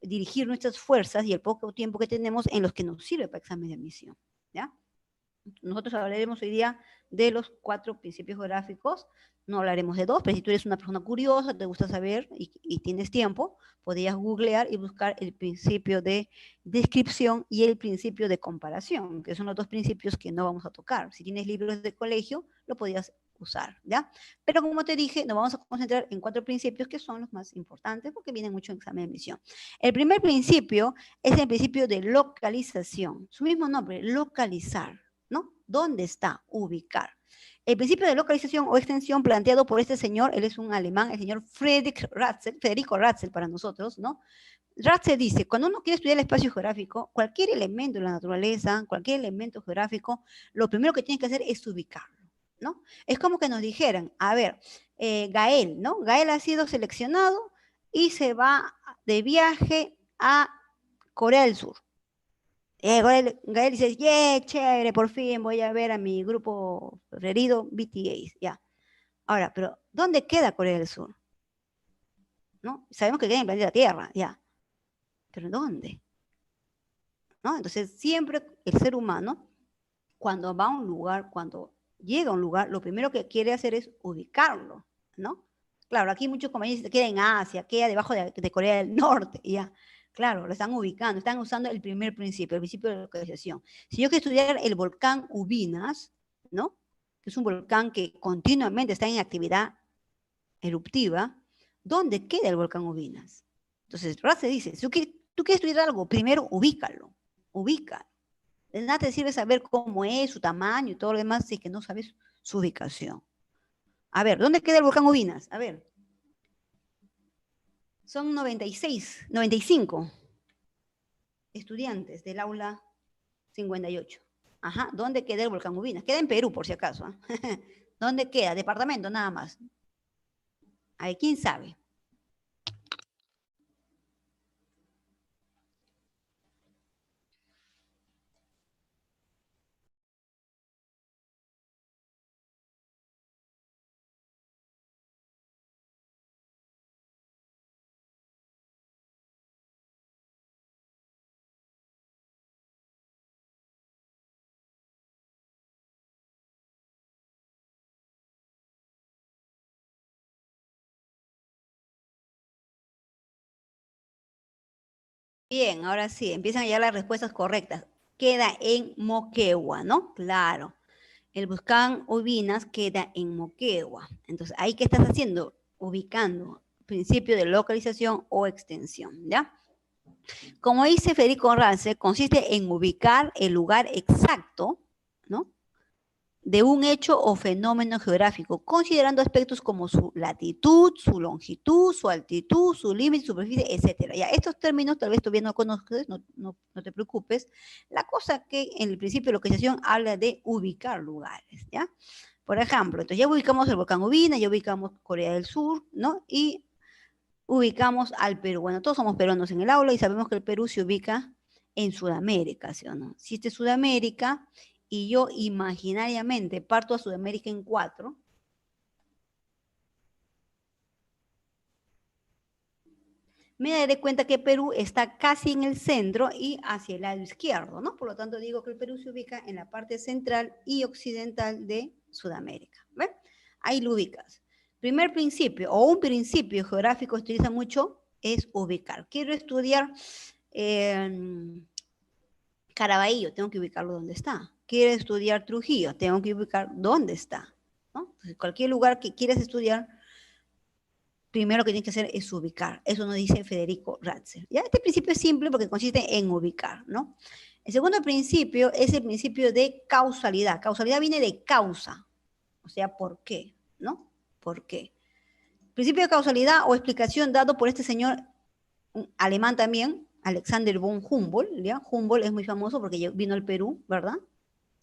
dirigir nuestras fuerzas y el poco tiempo que tenemos en los que nos sirve para examen de admisión. ¿Ya? Nosotros hablaremos hoy día de los 4 principios geográficos, no hablaremos de 2, pero si tú eres una persona curiosa, te gusta saber y tienes tiempo, podrías googlear y buscar el principio de descripción y el principio de comparación, que son los 2 principios que no vamos a tocar. Si tienes libros de colegio, lo podrías usar, ¿ya? Pero como te dije, nos vamos a concentrar en 4 principios que son los más importantes porque vienen mucho en examen de admisión. El primer principio es el principio de localización, su mismo nombre, localizar, ¿no? ¿Dónde está? Ubicar. El principio de localización o extensión planteado por este señor, él es un alemán, el señor Federico Ratzel para nosotros, ¿no? Ratzel dice, cuando uno quiere estudiar el espacio geográfico, cualquier elemento de la naturaleza, cualquier elemento geográfico, lo primero que tiene que hacer es ubicarlo, ¿no? Es como que nos dijeran, a ver, Gael, ¿no? Gael ha sido seleccionado y se va de viaje a Corea del Sur. Gael dice, yeah, chévere, por fin voy a ver a mi grupo preferido, BTS, ya. Ahora, pero ¿dónde queda Corea del Sur? ¿No? Sabemos que queda en el planeta Tierra, ya. ¿Pero dónde? ¿No? Entonces, siempre el ser humano, cuando va a un lugar, cuando llega a un lugar, lo primero que quiere hacer es ubicarlo, ¿no? Claro, aquí muchos compañeros queda en Asia, queda debajo de Corea del Norte, ya. Claro, lo están ubicando, están usando el primer principio, el principio de localización. Si yo quiero estudiar el volcán Ubinas, ¿no? Que es un volcán que continuamente está en actividad eruptiva, ¿dónde queda el volcán Ubinas? Entonces, Ratze dice, si tú quieres estudiar algo, primero ubícalo, ubica. De nada te sirve saber cómo es, su tamaño y todo lo demás si es que no sabes su ubicación. A ver, ¿dónde queda el volcán Ubinas? A ver. Son 96, 95 estudiantes del aula 58. Ajá, ¿dónde queda el volcán Ubinas? Queda en Perú, por si acaso. ¿Eh? ¿Dónde queda? Departamento, nada más. A ver, ¿quién sabe? Bien, ahora sí, empiezan a llegar las respuestas correctas. Queda en Moquegua, ¿no? Claro. El volcán Ubinas queda en Moquegua. Entonces, ¿ahí qué estás haciendo? Ubicando principio de localización o extensión, ¿ya? Como dice Federico Rance, consiste en ubicar el lugar exacto, ¿no? De un hecho o fenómeno geográfico, considerando aspectos como su latitud, su longitud, su altitud, su límite, superficie, etcétera. Ya, estos términos tal vez todavía no conoces, no te preocupes. La cosa que en el principio de localización habla de ubicar lugares, ¿ya? Por ejemplo, entonces ya ubicamos el volcán Ubina, ya ubicamos Corea del Sur, ¿no? Y ubicamos al Perú. Bueno, todos somos peruanos en el aula y sabemos que el Perú se ubica en Sudamérica, ¿sí o no? Si este es Sudamérica y yo imaginariamente parto a Sudamérica en 4, me daré cuenta que Perú está casi en el centro y hacia el lado izquierdo, ¿no? Por lo tanto, digo que el Perú se ubica en la parte central y occidental de Sudamérica. ¿Ven? Ahí lo ubicas. Primer principio, o un principio geográfico que se utiliza mucho, es ubicar. Quiero estudiar Caraballo, tengo que ubicarlo donde está. Quiero estudiar Trujillo, tengo que ubicar dónde está, ¿no? Entonces, cualquier lugar que quieras estudiar, primero que tienes que hacer es ubicar. Eso nos dice Federico Ratzel. ¿Ya? Este principio es simple porque consiste en ubicar, ¿no? El segundo principio es el principio de causalidad. Causalidad viene de causa, o sea, ¿por qué? ¿No? ¿Por qué? Principio de causalidad o explicación dado por este señor alemán también, Alexander von Humboldt, ¿ya? Humboldt es muy famoso porque vino al Perú, ¿verdad?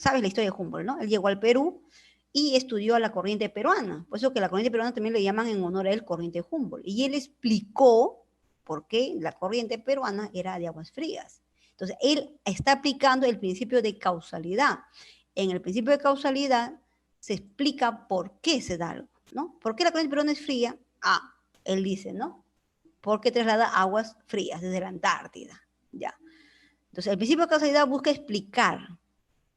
Sabes la historia de Humboldt, ¿no? Él llegó al Perú y estudió a la corriente peruana. Por eso que la corriente peruana también le llaman en honor a él corriente Humboldt. Y él explicó por qué la corriente peruana era de aguas frías. Entonces, él está aplicando el principio de causalidad. En el principio de causalidad se explica por qué se da algo, ¿no? ¿Por qué la corriente peruana es fría? Ah, él dice, ¿no? Porque traslada aguas frías desde la Antártida, ya. Entonces, el principio de causalidad busca explicar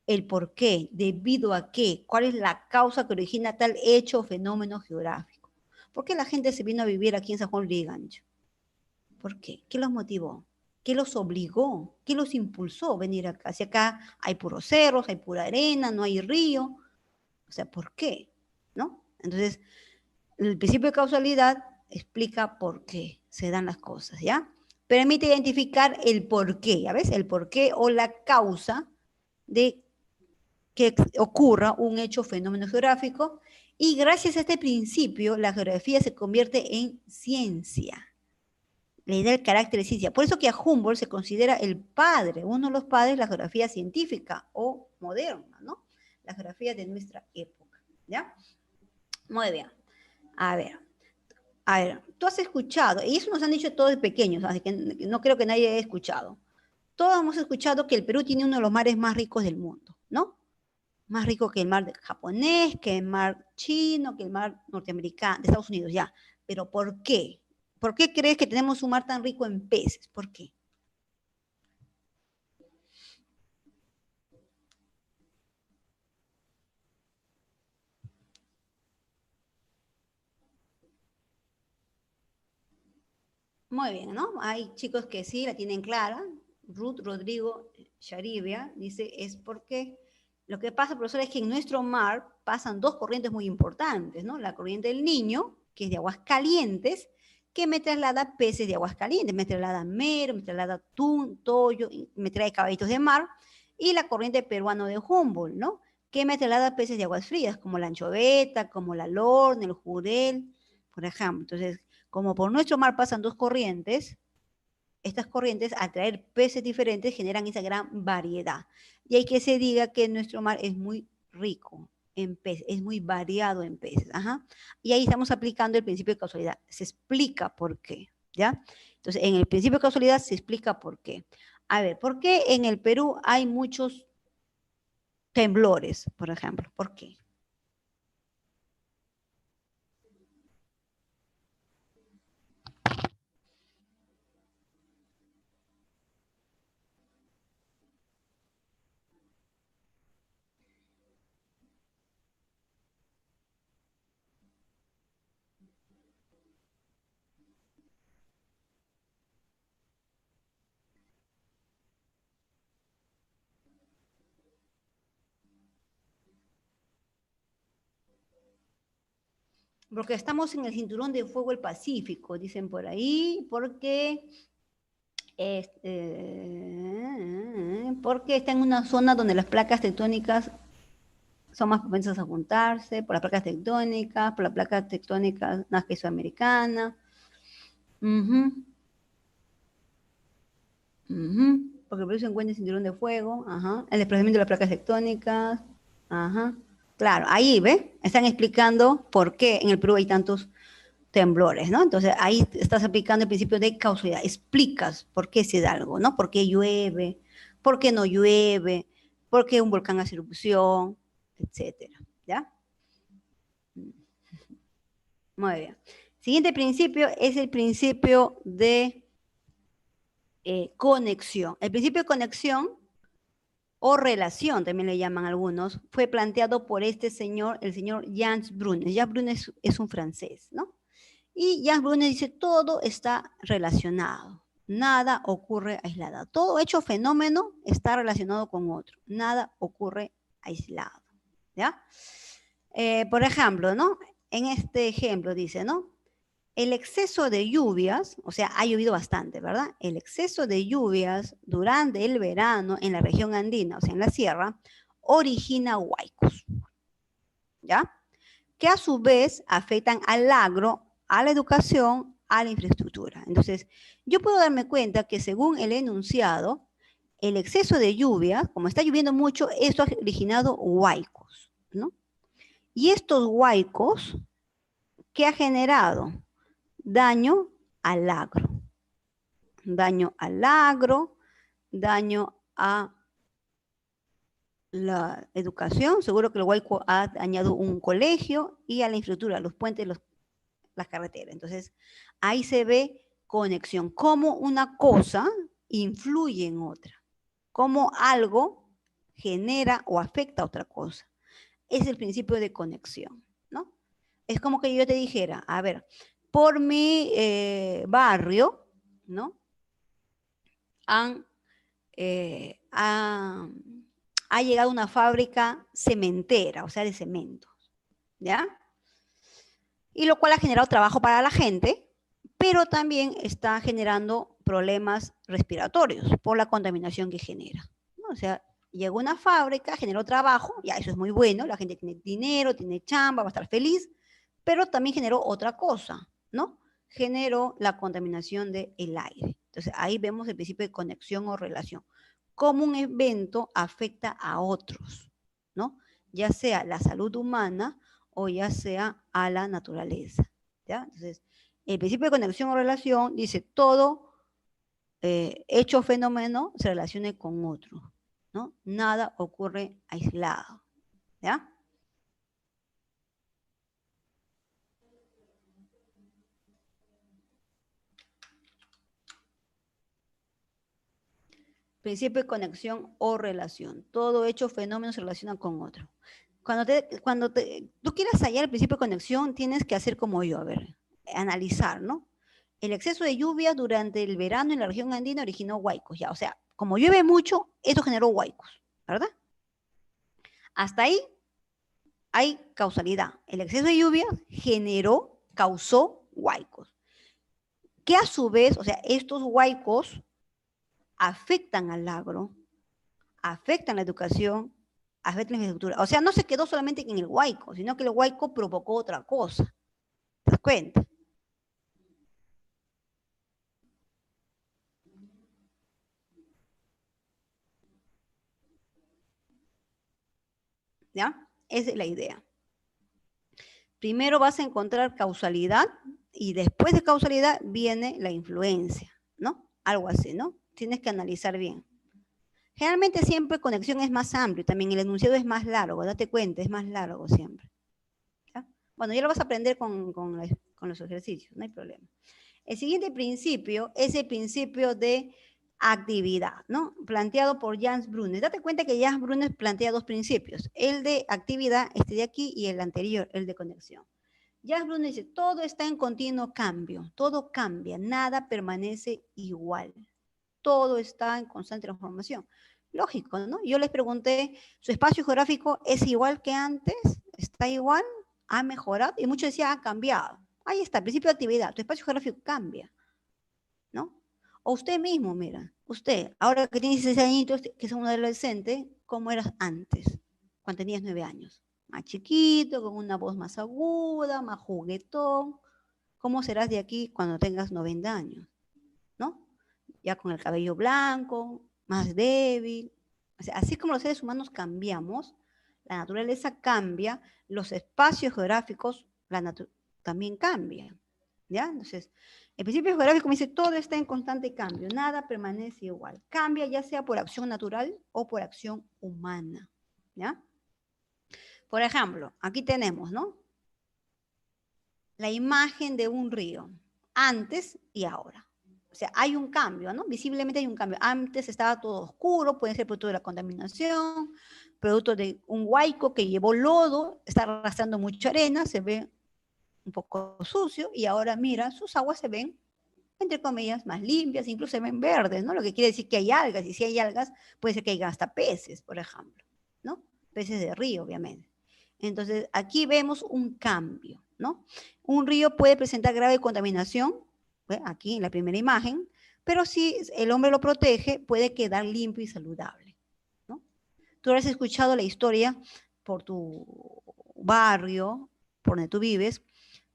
el por qué, debido a qué, cuál es la causa que origina tal hecho o fenómeno geográfico. ¿Por qué la gente se vino a vivir aquí en San Juan Lurigancho? ¿Por qué? ¿Qué los motivó? ¿Qué los obligó? ¿Qué los impulsó a venir acá? Si acá hay puros cerros, hay pura arena, no hay río. O sea, ¿por qué? ¿No? Entonces, el principio de causalidad explica por qué se dan las cosas, ¿ya? Permite identificar el por qué, ¿ya ves? El por qué o la causa de que ocurra un hecho o fenómeno geográfico, y gracias a este principio la geografía se convierte en ciencia. Le da el carácter de ciencia. Por eso que a Humboldt se considera el padre, uno de los padres de la geografía científica o moderna, ¿no? La geografía de nuestra época, ¿ya? Muy bien. A ver, tú has escuchado, y eso nos han dicho todos de pequeños, así que no creo que nadie haya escuchado. Todos hemos escuchado que el Perú tiene uno de los mares más ricos del mundo, ¿no? Más rico que el mar japonés, que el mar chino, que el mar norteamericano, de Estados Unidos, ya. Pero ¿por qué? ¿Por qué crees que tenemos un mar tan rico en peces? ¿Por qué? Muy bien, ¿no? Hay chicos que sí la tienen clara. Ruth Rodrigo Sharibia dice, es porque lo que pasa, profesor, es que en nuestro mar pasan dos corrientes muy importantes, ¿no? La corriente del Niño, que es de aguas calientes, que me traslada peces de aguas calientes, me traslada mero, me traslada atún, toyo, me trae caballitos de mar, y la corriente peruano de Humboldt, ¿no? Que me traslada peces de aguas frías, como la anchoveta, como la lorna, el jurel, por ejemplo. Entonces, como por nuestro mar pasan dos corrientes, estas corrientes, al traer peces diferentes, generan esa gran variedad. Y hay que se diga que nuestro mar es muy rico en peces, es muy variado en peces. Ajá. Y ahí estamos aplicando el principio de causalidad. Se explica por qué, ¿ya? Entonces, en el principio de causalidad se explica por qué. A ver, ¿por qué en el Perú hay muchos temblores, por ejemplo? ¿Por qué? Porque estamos en el cinturón de fuego del Pacífico, dicen por ahí, porque está en una zona donde las placas tectónicas son más propensas a juntarse, por las placas tectónicas, por las placas tectónicas nazca y sudamericana. Uh-huh, uh-huh, porque por eso se encuentra el cinturón de fuego, ajá, el desplazamiento de las placas tectónicas, ajá. Claro, ahí, ¿ve? Están explicando por qué en el Perú hay tantos temblores, ¿no? Entonces ahí estás aplicando el principio de causalidad, explicas por qué se da algo, ¿no? ¿Por qué llueve? ¿Por qué no llueve? ¿Por qué un volcán hace erupción? Etcétera, ¿ya? Muy bien. Siguiente principio es el principio de conexión. El principio de conexión o relación, también le llaman algunos, fue planteado por este señor, el señor Jans Brunes. Jans Brunes es un francés, ¿no? Y Jans Brunes dice, todo está relacionado, nada ocurre aislado. Todo hecho fenómeno está relacionado con otro, nada ocurre aislado, ¿ya? Por ejemplo, ¿no? En este ejemplo dice, ¿no? El exceso de lluvias, o sea, ha llovido bastante, ¿verdad? El exceso de lluvias durante el verano en la región andina, o sea, en la sierra, origina huaicos, ¿ya? Que a su vez afectan al agro, a la educación, a la infraestructura. Entonces, yo puedo darme cuenta que según el enunciado, el exceso de lluvia, como está lloviendo mucho, esto ha originado huaicos, ¿no? Y estos huaicos, ¿qué ha generado? Daño al agro. daño al agro, daño a la educación, seguro que el Huayco ha dañado un colegio y a la infraestructura, los puentes, las carreteras. Entonces, ahí se ve conexión, cómo una cosa influye en otra, cómo algo genera o afecta a otra cosa. Es el principio de conexión, ¿no? Es como que yo te dijera, a ver, por mi barrio, ¿no? Han, ha llegado una fábrica cementera, o sea, de cemento, ¿ya? Y lo cual ha generado trabajo para la gente, pero también está generando problemas respiratorios por la contaminación que genera, ¿no? O sea, llegó una fábrica, generó trabajo, ya eso es muy bueno, la gente tiene dinero, tiene chamba, va a estar feliz, pero también generó otra cosa, ¿no? Generó la contaminación del aire. Entonces ahí vemos el principio de conexión o relación. Cómo un evento afecta a otros, ¿no? Ya sea la salud humana o ya sea a la naturaleza, ¿ya? Entonces, el principio de conexión o relación dice todo hecho o fenómeno se relacione con otro, ¿no? Nada ocurre aislado, ¿ya? Principio de conexión o relación. Todo hecho o fenómeno se relaciona con otro. Tú quieras hallar el principio de conexión, tienes que hacer como yo, a ver, analizar, ¿no? El exceso de lluvia durante el verano en la región andina originó huaicos, ya, o sea, como llueve mucho, eso generó huaicos, ¿verdad? Hasta ahí hay causalidad. El exceso de lluvia causó huaicos, que a su vez, o sea, estos huaicos afectan al agro, afectan la educación, afectan la infraestructura. O sea, no se quedó solamente en el huaico, sino que el huaico provocó otra cosa. ¿Te das cuenta? ¿Ya? Esa es la idea. Primero vas a encontrar causalidad y después de causalidad viene la influencia, ¿no? Algo así, ¿no? Tienes que analizar bien. Generalmente siempre conexión es más amplio, también el enunciado es más largo, date cuenta, es más largo siempre. ¿Ya? Bueno, ya lo vas a aprender con los ejercicios, no hay problema. El siguiente principio es el principio de actividad, ¿no? Planteado por Jans Brunes. Date cuenta que Jans Brunes plantea dos principios, el de actividad, este de aquí, y el anterior, el de conexión. Jans Brunes dice, todo está en continuo cambio, todo cambia, nada permanece igual, todo está en constante transformación. Lógico, ¿no? Yo les pregunté, ¿su espacio geográfico es igual que antes? ¿Está igual? ¿Ha mejorado? Y muchos decían, ha cambiado. Ahí está, principio de actividad, tu espacio geográfico cambia, ¿no? O usted mismo, mira, usted, ahora que tiene 16 añitos, que es un adolescente, ¿cómo eras antes, cuando tenías 9 años? Más chiquito, con una voz más aguda, más juguetón. ¿Cómo serás de aquí cuando tengas 90 años? ¿No? Ya con el cabello blanco, más débil. O sea, así como los seres humanos cambiamos, la naturaleza cambia, los espacios geográficos también cambian. ¿Ya? Entonces, el principio geográfico me dice, todo está en constante cambio, nada permanece igual. Cambia ya sea por acción natural o por acción humana. ¿Ya? Por ejemplo, aquí tenemos, ¿no? La imagen de un río, antes y ahora. O sea, hay un cambio, ¿no? Visiblemente hay un cambio. Antes estaba todo oscuro, puede ser producto de la contaminación, producto de un huaico que llevó lodo, está arrastrando mucha arena, se ve un poco sucio, y ahora mira, sus aguas se ven, entre comillas, más limpias, incluso se ven verdes, ¿no? Lo que quiere decir que hay algas, y si hay algas, puede ser que haya hasta peces, por ejemplo, ¿no? Peces de río, obviamente. Entonces, aquí vemos un cambio, ¿no? Un río puede presentar grave contaminación, aquí en la primera imagen, pero si el hombre lo protege, puede quedar limpio y saludable, ¿no? Tú habrás escuchado la historia por tu barrio, por donde tú vives,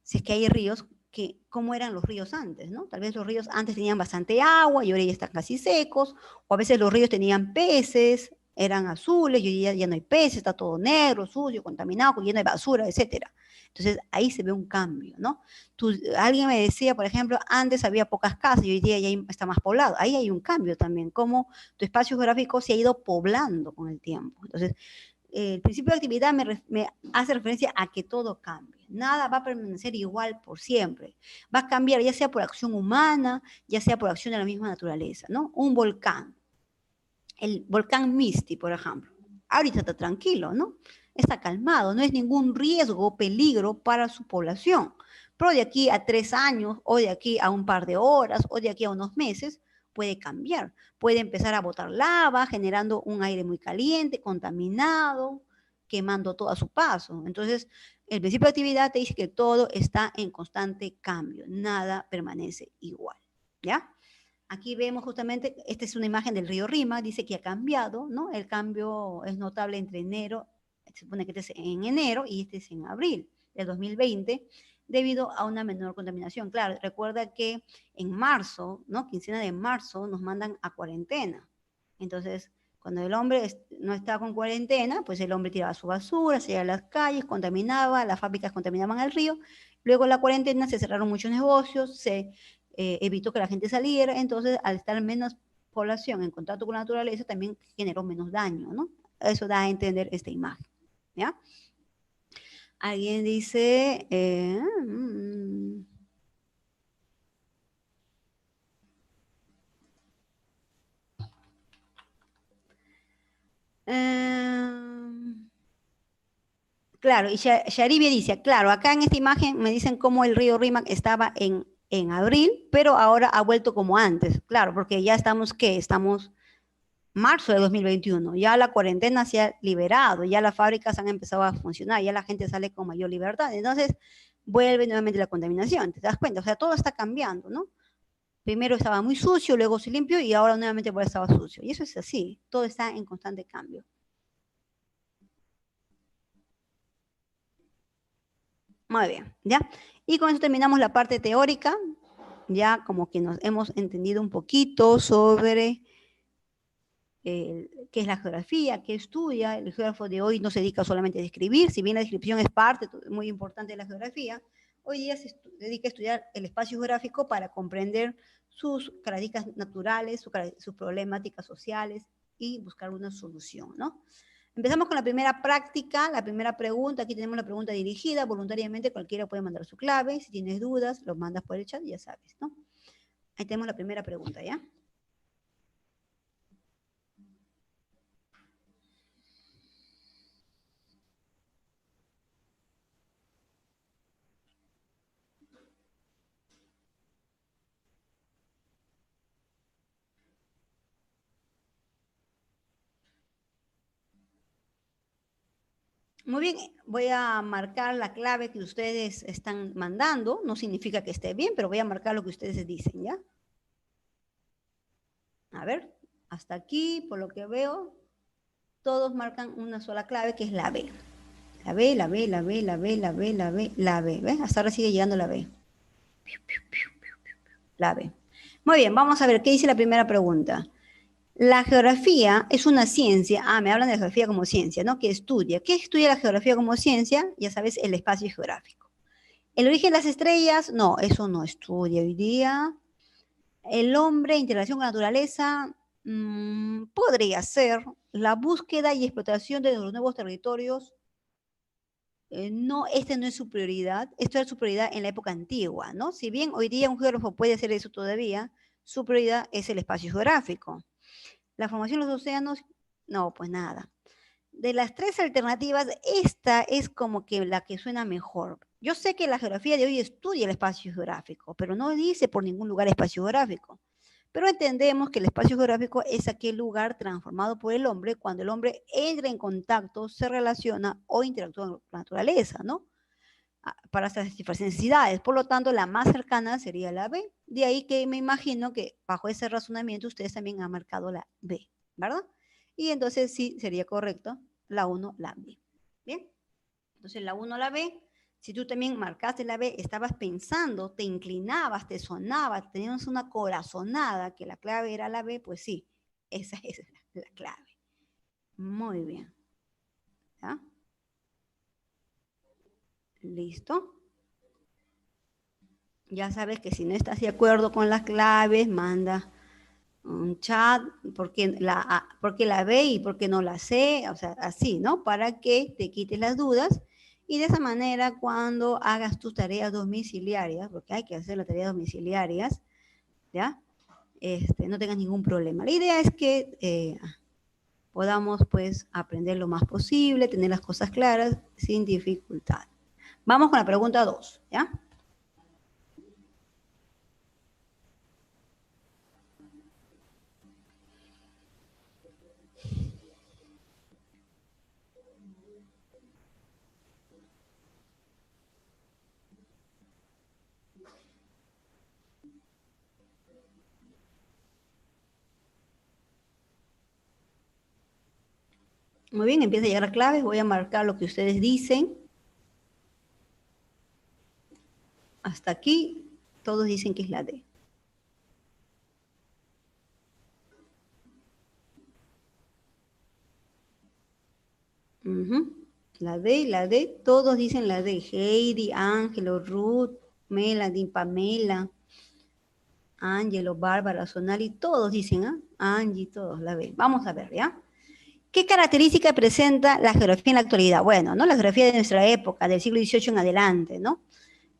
si es que hay ríos, que cómo eran los ríos antes, ¿no? Tal vez los ríos antes tenían bastante agua y ahora ya están casi secos, o a veces los ríos tenían peces, eran azules, y hoy día ya no hay peces, está todo negro, sucio, contaminado, lleno de basura, etcétera. Entonces, ahí se ve un cambio, ¿no? Alguien me decía, por ejemplo, antes había pocas casas y hoy día ya está más poblado. Ahí hay un cambio también, como tu espacio geográfico se ha ido poblando con el tiempo. Entonces, el principio de actividad me hace referencia a que todo cambie. Nada va a permanecer igual por siempre. Va a cambiar ya sea por acción humana, ya sea por acción de la misma naturaleza, ¿no? Un volcán, el volcán Misti, por ejemplo. Ahorita está tranquilo, ¿no? Está calmado, no es ningún riesgo o peligro para su población. Pero de aquí a 3 años, o de aquí a un par de horas, o de aquí a unos meses, puede cambiar. Puede empezar a botar lava, generando un aire muy caliente, contaminado, quemando todo a su paso. Entonces, el principio de actividad te dice que todo está en constante cambio, nada permanece igual, ¿ya? Aquí vemos justamente, esta es una imagen del río Rima, dice que ha cambiado, ¿no? El cambio es notable entre enero, se supone que este es en enero y este es en abril del 2020, debido a una menor contaminación. Claro, recuerda que en marzo, ¿no? Quincena de marzo, nos mandan a cuarentena. Entonces, cuando el hombre no estaba con cuarentena, pues el hombre tiraba su basura, se iba a las calles, contaminaba, las fábricas contaminaban el río. Luego de la cuarentena se cerraron muchos negocios, se evitó que la gente saliera, entonces al estar menos población en contacto con la naturaleza también generó menos daño, ¿no? Eso da a entender esta imagen, ¿ya? Alguien dice... claro, y Sharibia dice, claro, acá en esta imagen me dicen cómo el río Rímac estaba en abril, pero ahora ha vuelto como antes, claro, porque ya estamos, ¿qué? Estamos marzo de 2021, ya la cuarentena se ha liberado, ya las fábricas han empezado a funcionar, ya la gente sale con mayor libertad, entonces vuelve nuevamente la contaminación, ¿te das cuenta? O sea, todo está cambiando, ¿no? Primero estaba muy sucio, luego se limpió y ahora nuevamente estaba sucio. Y eso es así, todo está en constante cambio. Muy bien, ¿ya? Y con eso terminamos la parte teórica, ya como que nos hemos entendido un poquito sobre qué es la geografía, qué estudia. El geógrafo de hoy no se dedica solamente a describir, si bien la descripción es parte muy importante de la geografía, hoy día se dedica a estudiar el espacio geográfico para comprender sus características naturales, sus problemáticas sociales y buscar una solución, ¿no? Empezamos con la primera práctica, la primera pregunta. Aquí tenemos la pregunta dirigida. Voluntariamente cualquiera puede mandar su clave. Si tienes dudas, lo mandas por el chat, ya sabes, ¿no? Ahí tenemos la primera pregunta, ¿ya? Muy bien, voy a marcar la clave que ustedes están mandando. No significa que esté bien, pero voy a marcar lo que ustedes dicen, ¿ya? A ver, hasta aquí, por lo que veo, todos marcan una sola clave que es la B. La B, la B, la B, la B, la B, la B, la B. ¿Ves? Hasta ahora sigue llegando la B. La B. Muy bien, vamos a ver qué dice la primera pregunta. La geografía es una ciencia, me hablan de la geografía como ciencia, ¿no? Que estudia. ¿Qué estudia la geografía como ciencia? Ya sabes, el espacio geográfico. ¿El origen de las estrellas? No, eso no estudia hoy día. El hombre, interacción con la naturaleza, podría ser. La búsqueda y explotación de los nuevos territorios, no, este no es su prioridad. Esto es su prioridad en la época antigua, ¿no? Si bien hoy día un geógrafo puede hacer eso todavía, su prioridad es el espacio geográfico. La formación de los océanos, no, pues nada. De las tres alternativas, esta es como que la que suena mejor. Yo sé que la geografía de hoy estudia el espacio geográfico, pero no dice por ningún lugar espacio geográfico. Pero entendemos que el espacio geográfico es aquel lugar transformado por el hombre cuando el hombre entra en contacto, se relaciona o interactúa con la naturaleza, ¿no? Para satisfacer necesidades. Por lo tanto, la más cercana sería la B. De ahí que me imagino que bajo ese razonamiento ustedes también han marcado la B, ¿verdad? Y entonces sí sería correcto la 1, la B. Bien, entonces la 1, la B. Si tú también marcaste la B, estabas pensando, te inclinabas, te sonaba, tenías una corazonada que la clave era la B, pues sí, esa es la clave. Muy bien. ¿Ya? ¿Listo? Ya sabes que si no estás de acuerdo con las claves, manda un chat, porque la ve y porque no la sé, o sea, así, ¿no? Para que te quites las dudas y de esa manera cuando hagas tus tareas domiciliarias, porque hay que hacer las tareas domiciliarias, ¿ya? No tengas ningún problema. La idea es que podamos pues aprender lo más posible, tener las cosas claras sin dificultad. Vamos con la pregunta 2, ¿ya? Muy bien, empieza a llegar las claves, voy a marcar lo que ustedes dicen. Hasta aquí, todos dicen que es la D. La D, todos dicen la D. Heidi, Ángelo, Ruth, Melanie, Pamela, Ángelo, Bárbara, Sonali, todos dicen, Angie, todos la B. Vamos a ver, ¿ya? ¿Qué característica presenta la geografía en la actualidad? Bueno, ¿no? La geografía de nuestra época, del siglo XVIII en adelante, ¿no?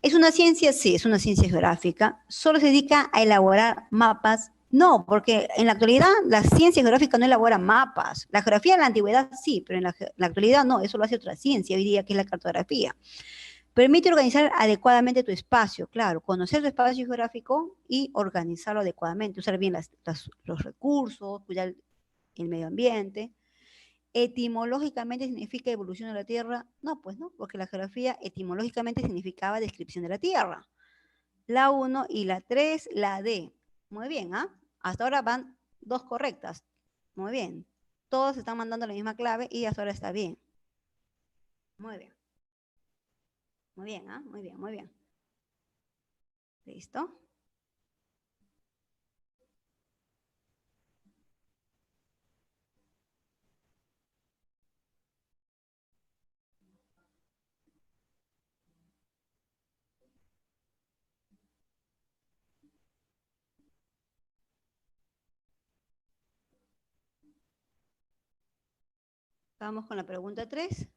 ¿Es una ciencia? Sí, es una ciencia geográfica. ¿Solo se dedica a elaborar mapas? No, porque en la actualidad la ciencia geográfica no elabora mapas. La geografía en la antigüedad sí, pero en la actualidad no, eso lo hace otra ciencia hoy día, que es la cartografía. Permite organizar adecuadamente tu espacio, claro, conocer tu espacio geográfico y organizarlo adecuadamente, usar bien los recursos, cuidar el medio ambiente. Etimológicamente significa evolución de la Tierra. No, pues no, porque la geografía etimológicamente significaba descripción de la Tierra. La uno y la 3, la D. Muy bien, ¿ah? Hasta ahora van dos correctas. Muy bien. Todos están mandando la misma clave y hasta ahora está bien. Muy bien. Muy bien, ¿ah? Muy bien, muy bien. ¿Listo? Vamos con la pregunta 3.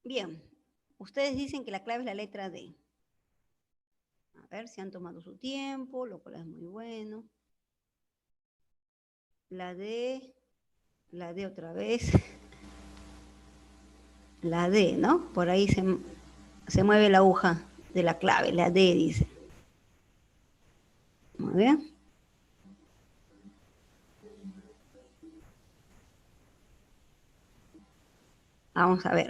Bien. Ustedes dicen que la clave es la letra D. A ver si han tomado su tiempo, lo cual es muy bueno. La D, la D otra vez. La D, ¿no? Por ahí se mueve la aguja de la clave, la D dice. Muy bien. Vamos a ver.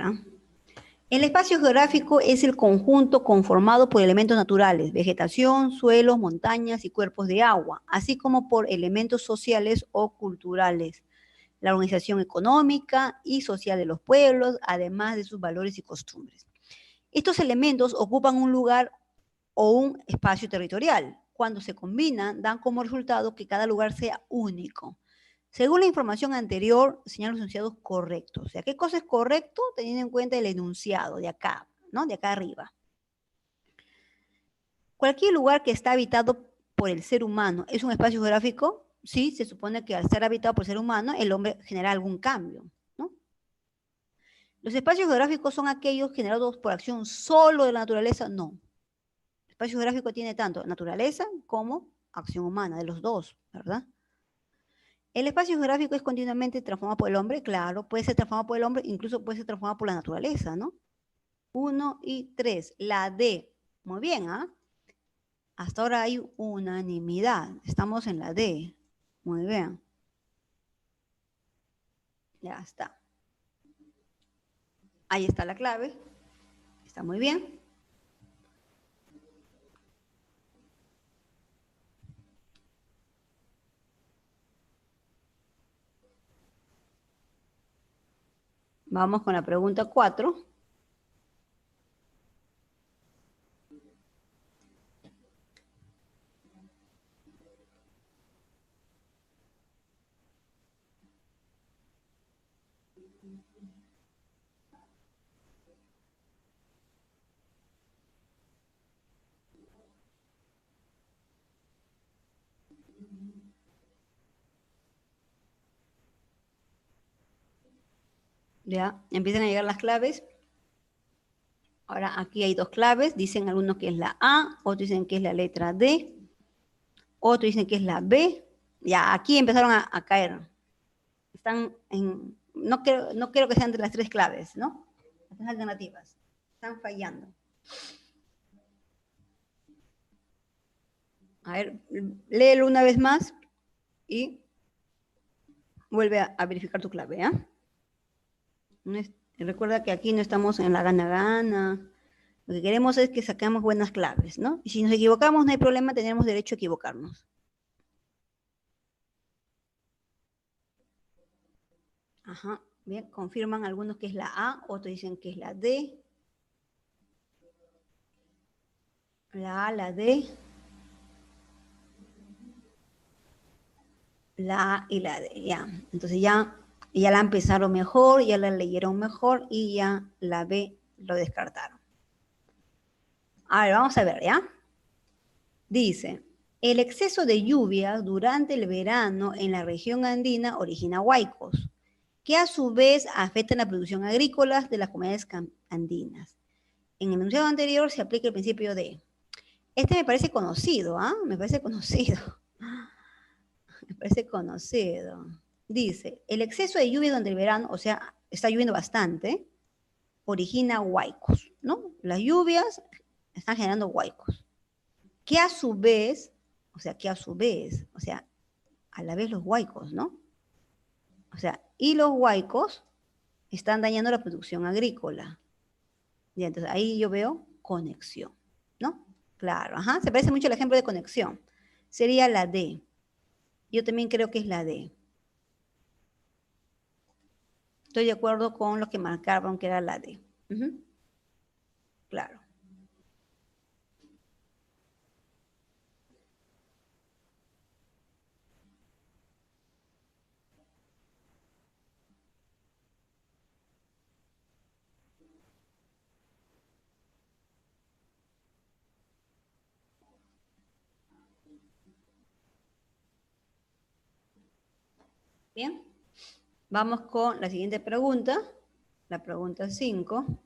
El espacio geográfico es el conjunto conformado por elementos naturales, vegetación, suelos, montañas y cuerpos de agua, así como por elementos sociales o culturales, la organización económica y social de los pueblos, además de sus valores y costumbres. Estos elementos ocupan un lugar o un espacio territorial. Cuando se combinan, dan como resultado que cada lugar sea único. Según la información anterior, señalan los enunciados correctos. O sea, ¿qué cosa es correcto? Teniendo en cuenta el enunciado de acá, ¿no? De acá arriba. Cualquier lugar que está habitado por el ser humano es un espacio geográfico. Sí, se supone que al ser habitado por el ser humano, el hombre genera algún cambio, ¿no? ¿Los espacios geográficos son aquellos generados por acción solo de la naturaleza? No. El espacio geográfico tiene tanto naturaleza como acción humana, de los dos, ¿verdad? ¿El espacio geográfico es continuamente transformado por el hombre? Claro, puede ser transformado por el hombre, incluso puede ser transformado por la naturaleza, ¿no? 1 y 3, la D. Muy bien, ¿ah? Hasta ahora hay unanimidad. Estamos en la D. Muy bien. Ya está. Ahí está la clave. Está muy bien. Vamos con la pregunta 4. Ya, empiezan a llegar las claves. Ahora aquí hay dos claves. Dicen algunos que es la A, otros dicen que es la letra D, otros dicen que es la B. Ya, aquí empezaron a caer. Están en, no quiero que sean de las tres claves, ¿no? Las tres alternativas. Están fallando. A ver, léelo una vez más y vuelve a verificar tu clave, ¿ah? No es, recuerda que aquí no estamos en la gana-gana. Lo que queremos es que saquemos buenas claves, ¿no? Y si nos equivocamos, no hay problema, tenemos derecho a equivocarnos. Ajá, bien, confirman algunos que es la A, otros dicen que es la D. La A, la D, la A y la D, ya. Entonces ya la empezaron mejor, ya la leyeron mejor y ya la B lo descartaron. A ver, vamos a ver, ¿ya? Dice, el exceso de lluvia durante el verano en la región andina origina huaicos, que a su vez afectan la producción agrícola de las comunidades andinas. En el enunciado anterior se aplica el principio de... Este me parece conocido, ¿ah? Me parece conocido. Me parece conocido. Dice, el exceso de lluvia durante el verano, o sea, está lloviendo bastante, origina huaicos, ¿no? Las lluvias están generando huaicos, que a su vez, o sea, a la vez los huaicos, ¿no? O sea, y los huaicos están dañando la producción agrícola. Y entonces ahí yo veo conexión, ¿no? Claro, ajá, se parece mucho al ejemplo de conexión. Sería la D. Yo también creo que es la D. Estoy de acuerdo con lo que marcaron que era la D. Uh-huh. Claro. Bien. Vamos con la siguiente pregunta, la pregunta 5.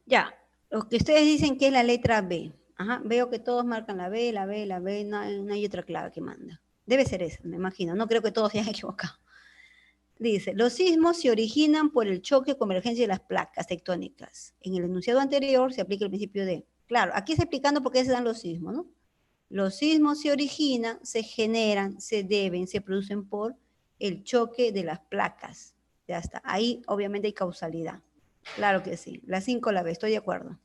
Ya, lo que ustedes dicen que es la letra B. Ajá, veo que todos marcan la B, la B, la B, no hay otra clave que manda. Debe ser esa, me imagino. No creo que todos se hayan equivocado. Dice, los sismos se originan por el choque o convergencia de las placas tectónicas. En el enunciado anterior se aplica el principio de... Claro, aquí está explicando por qué se dan los sismos, ¿no? Los sismos se originan, se generan, se deben, se producen por el choque de las placas. Ya está. Ahí obviamente hay causalidad. Claro que sí. La 5 la B, estoy de acuerdo.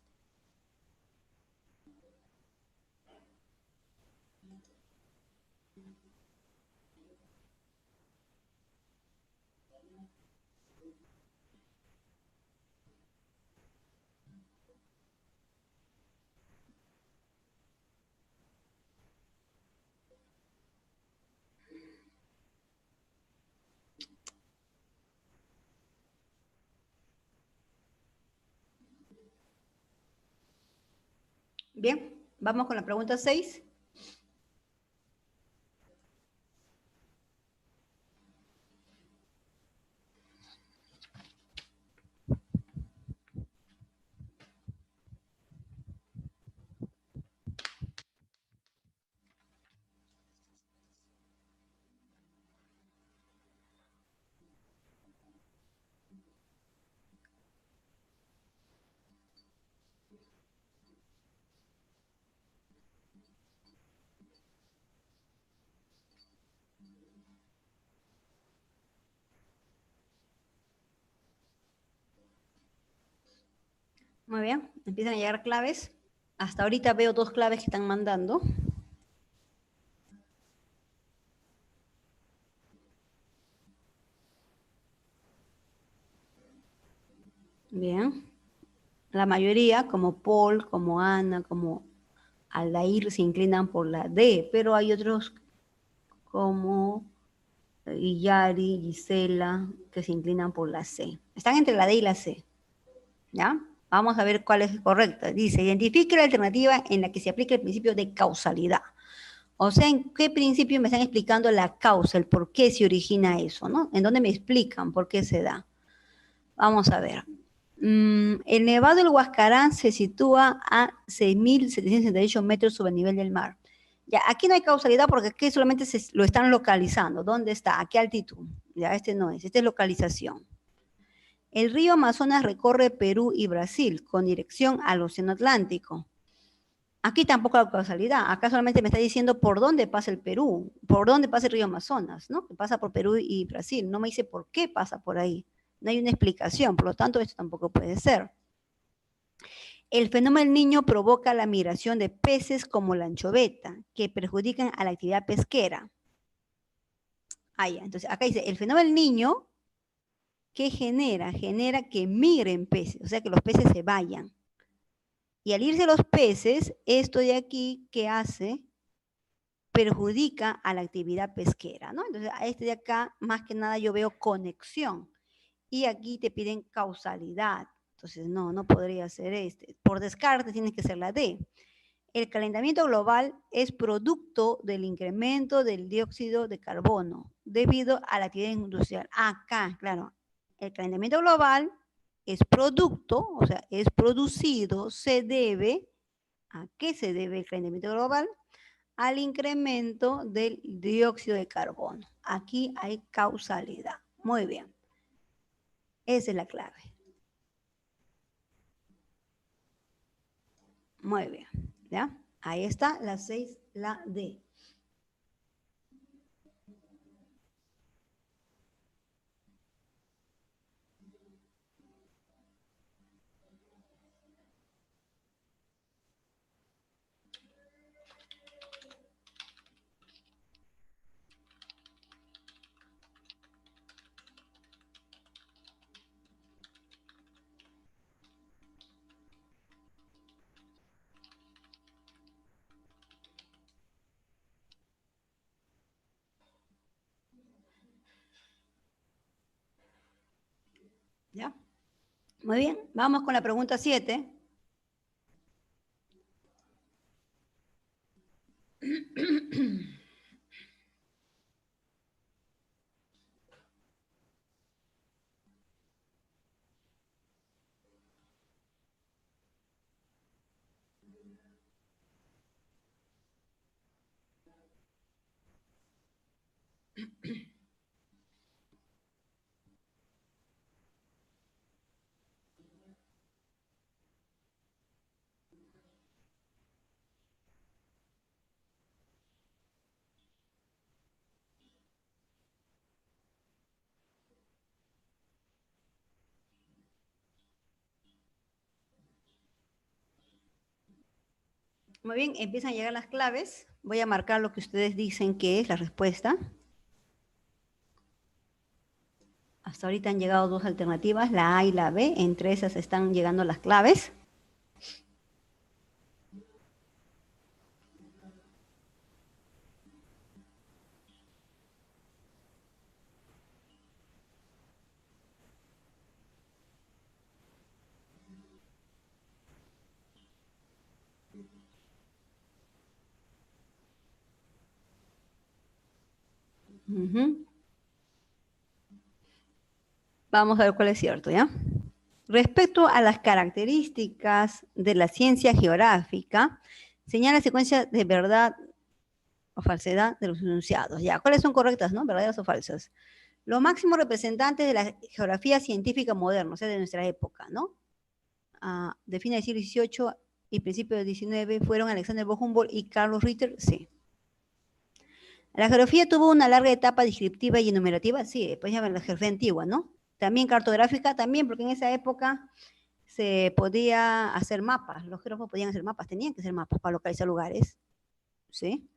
Bien, vamos con la pregunta 6. Muy bien, empiezan a llegar claves. Hasta ahorita veo 2 claves que están mandando. Bien. La mayoría, como Paul, como Ana, como Aldair, se inclinan por la D, pero hay otros como Yari, Gisela, que se inclinan por la C. Están entre la D y la C. ¿Ya? Vamos a ver cuál es correcta. Dice, identifique la alternativa en la que se aplica el principio de causalidad. O sea, ¿en qué principio me están explicando la causa, el por qué se origina eso, ¿no? ¿En dónde me explican por qué se da? Vamos a ver. El Nevado del Huascarán se sitúa a 6.768 metros sobre el nivel del mar. Ya, aquí no hay causalidad porque aquí solamente lo están localizando. ¿Dónde está? ¿A qué altitud? Ya, este no es, este es localización. El río Amazonas recorre Perú y Brasil con dirección al Océano Atlántico. Aquí tampoco hay causalidad. Acá solamente me está diciendo por dónde pasa el Perú, por dónde pasa el río Amazonas, ¿no? Que pasa por Perú y Brasil. No me dice por qué pasa por ahí. No hay una explicación, por lo tanto, esto tampoco puede ser. El fenómeno del niño provoca la migración de peces como la anchoveta, que perjudican a la actividad pesquera. Ah, ya. Entonces, acá dice, el fenómeno del niño, ¿qué genera? Genera que migren peces, o sea, que los peces se vayan. Y al irse los peces, esto de aquí, ¿qué hace? Perjudica a la actividad pesquera, ¿no? Entonces, a este de acá, más que nada, yo veo conexión. Y aquí te piden causalidad. Entonces, no podría ser este. Por descarte, tiene que ser la D. El calentamiento global es producto del incremento del dióxido de carbono debido a la actividad industrial. Acá, claro, el calentamiento global es producto, o sea, es producido, se debe, ¿a qué se debe el calentamiento global? Al incremento del dióxido de carbono. Aquí hay causalidad. Muy bien. Esa es la clave. Muy bien. ¿Ya? Ahí está la 6, la D. ¿Ya? Muy bien. Vamos con la pregunta 7. Muy bien, empiezan a llegar las claves. Voy a marcar lo que ustedes dicen que es la respuesta. Hasta ahorita han llegado dos alternativas, la A y la B. Entre esas están llegando las claves. Uh-huh. Vamos a ver cuál es cierto, ¿ya? Respecto a las características de la ciencia geográfica, señala secuencia de verdad o falsedad de los enunciados. Ya, ¿cuáles son correctas, no? ¿Verdaderas o falsas? Los máximos representantes de la geografía científica moderna, o sea, de nuestra época, ¿no? De fines del siglo XVIII y principios del XIX fueron Alexander von Humboldt y Carlos Ritter, sí. La geografía tuvo una larga etapa descriptiva y enumerativa, sí, pues ya la geografía antigua, ¿no? También cartográfica, también, porque en esa época se podía hacer mapas, los geógrafos podían hacer mapas, tenían que hacer mapas para localizar lugares, ¿sí?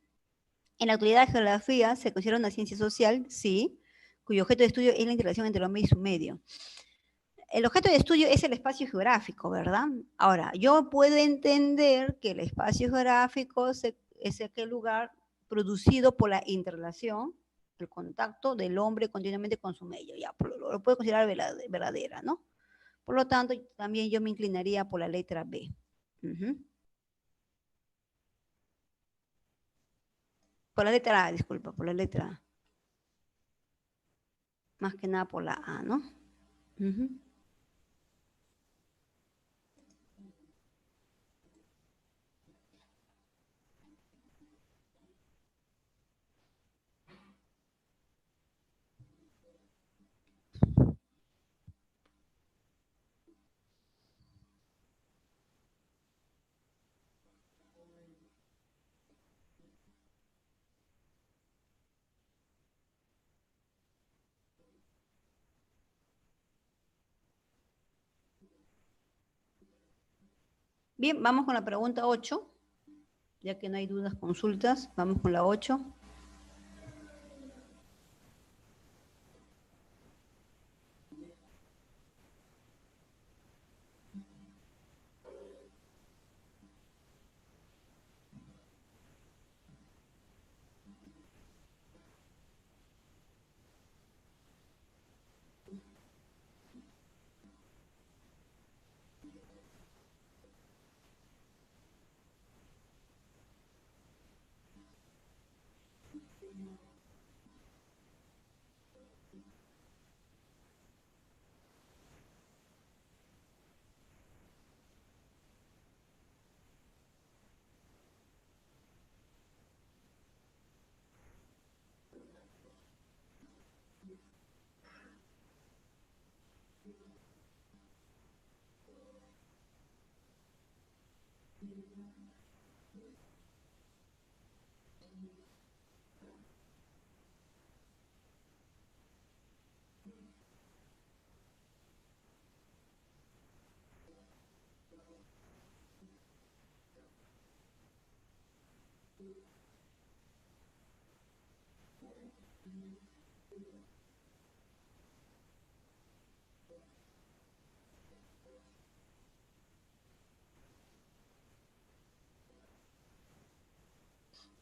En la actualidad, la geografía se considera una ciencia social, sí, cuyo objeto de estudio es la interacción entre el hombre y su medio. El objeto de estudio es el espacio geográfico, ¿verdad? Ahora, yo puedo entender que el espacio geográfico es aquel lugar producido por la interrelación, el contacto del hombre continuamente con su medio, ya, lo puedo considerar verdadera, ¿no? Por lo tanto, también yo me inclinaría por la letra B. Uh-huh. Por la letra A, disculpa, por la letra A. Más que nada por la A, ¿no? Uh-huh. Bien, vamos con la pregunta 8, ya que no hay dudas, consultas, vamos con la 8.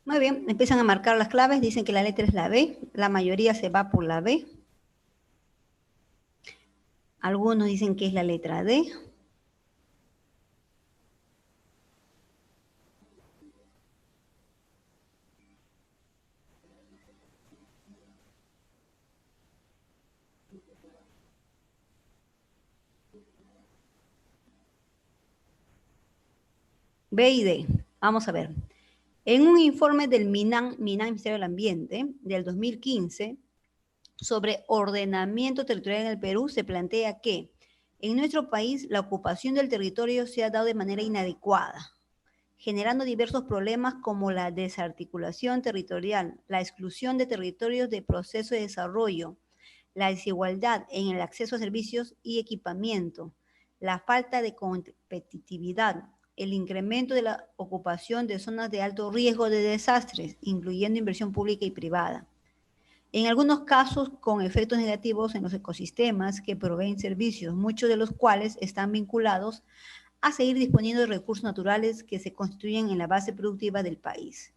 Muy bien, empiezan a marcar las claves, dicen que la letra es la B, la mayoría se va por la B. Algunos dicen que es la letra D. B y D. Vamos a ver. En un informe del MINAM, Ministerio del Ambiente, del 2015, sobre ordenamiento territorial en el Perú, se plantea que en nuestro país la ocupación del territorio se ha dado de manera inadecuada, generando diversos problemas como la desarticulación territorial, la exclusión de territorios de proceso de desarrollo, la desigualdad en el acceso a servicios y equipamiento, la falta de competitividad, el incremento de la ocupación de zonas de alto riesgo de desastres, incluyendo inversión pública y privada. En algunos casos, con efectos negativos en los ecosistemas que proveen servicios, muchos de los cuales están vinculados a seguir disponiendo de recursos naturales que se constituyen en la base productiva del país.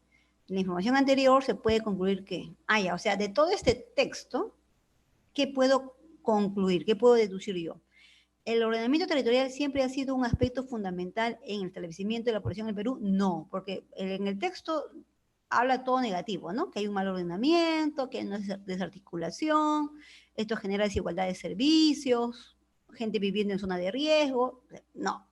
En la información anterior se puede concluir que, o sea, de todo este texto, ¿qué puedo concluir? ¿Qué puedo deducir yo? ¿El ordenamiento territorial siempre ha sido un aspecto fundamental en el establecimiento de la población en el Perú? No, porque en el texto habla todo negativo, ¿no? Que hay un mal ordenamiento, que no es desarticulación, esto genera desigualdad de servicios, gente viviendo en zona de riesgo. No.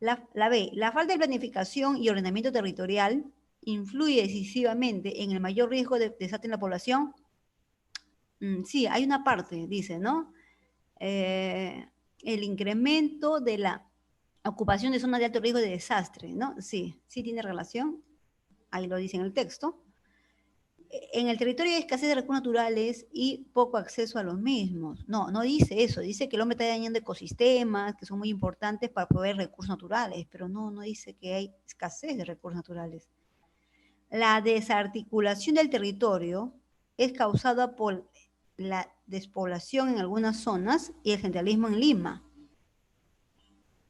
La B, la falta de planificación y ordenamiento territorial influye decisivamente en el mayor riesgo de desastre en la población. Sí, hay una parte, dice, ¿no? El incremento de la ocupación de zonas de alto riesgo de desastre, ¿no? Sí, sí tiene relación, ahí lo dice en el texto. En el territorio hay escasez de recursos naturales y poco acceso a los mismos. No, no dice eso, dice que el hombre está dañando ecosistemas que son muy importantes para proveer recursos naturales, pero no dice que hay escasez de recursos naturales. La desarticulación del territorio es causada por la despoblación en algunas zonas y el centralismo en Lima.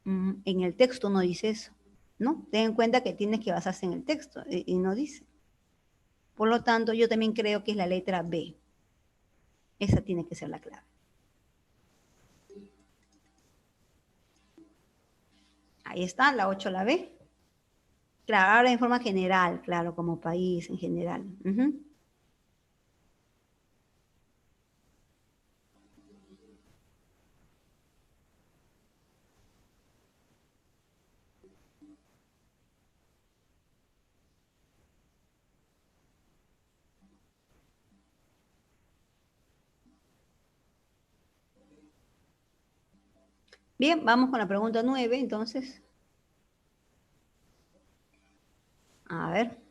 En el texto no dice eso, ¿no? Ten en cuenta que tienes que basarse en el texto y no dice. Por lo tanto, yo también creo que es la letra B. Esa tiene que ser la clave. Ahí está, la 8, la B. Claro, ahora en forma general, claro, como país en general. Bien, vamos con la pregunta 9, entonces. A ver.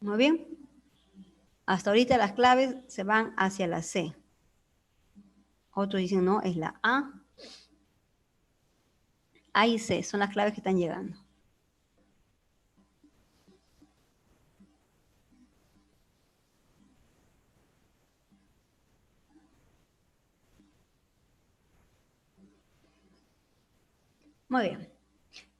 Muy bien. Hasta ahorita las claves se van hacia la C. Otros dicen no, es la A. A y C son las claves que están llegando. Muy bien.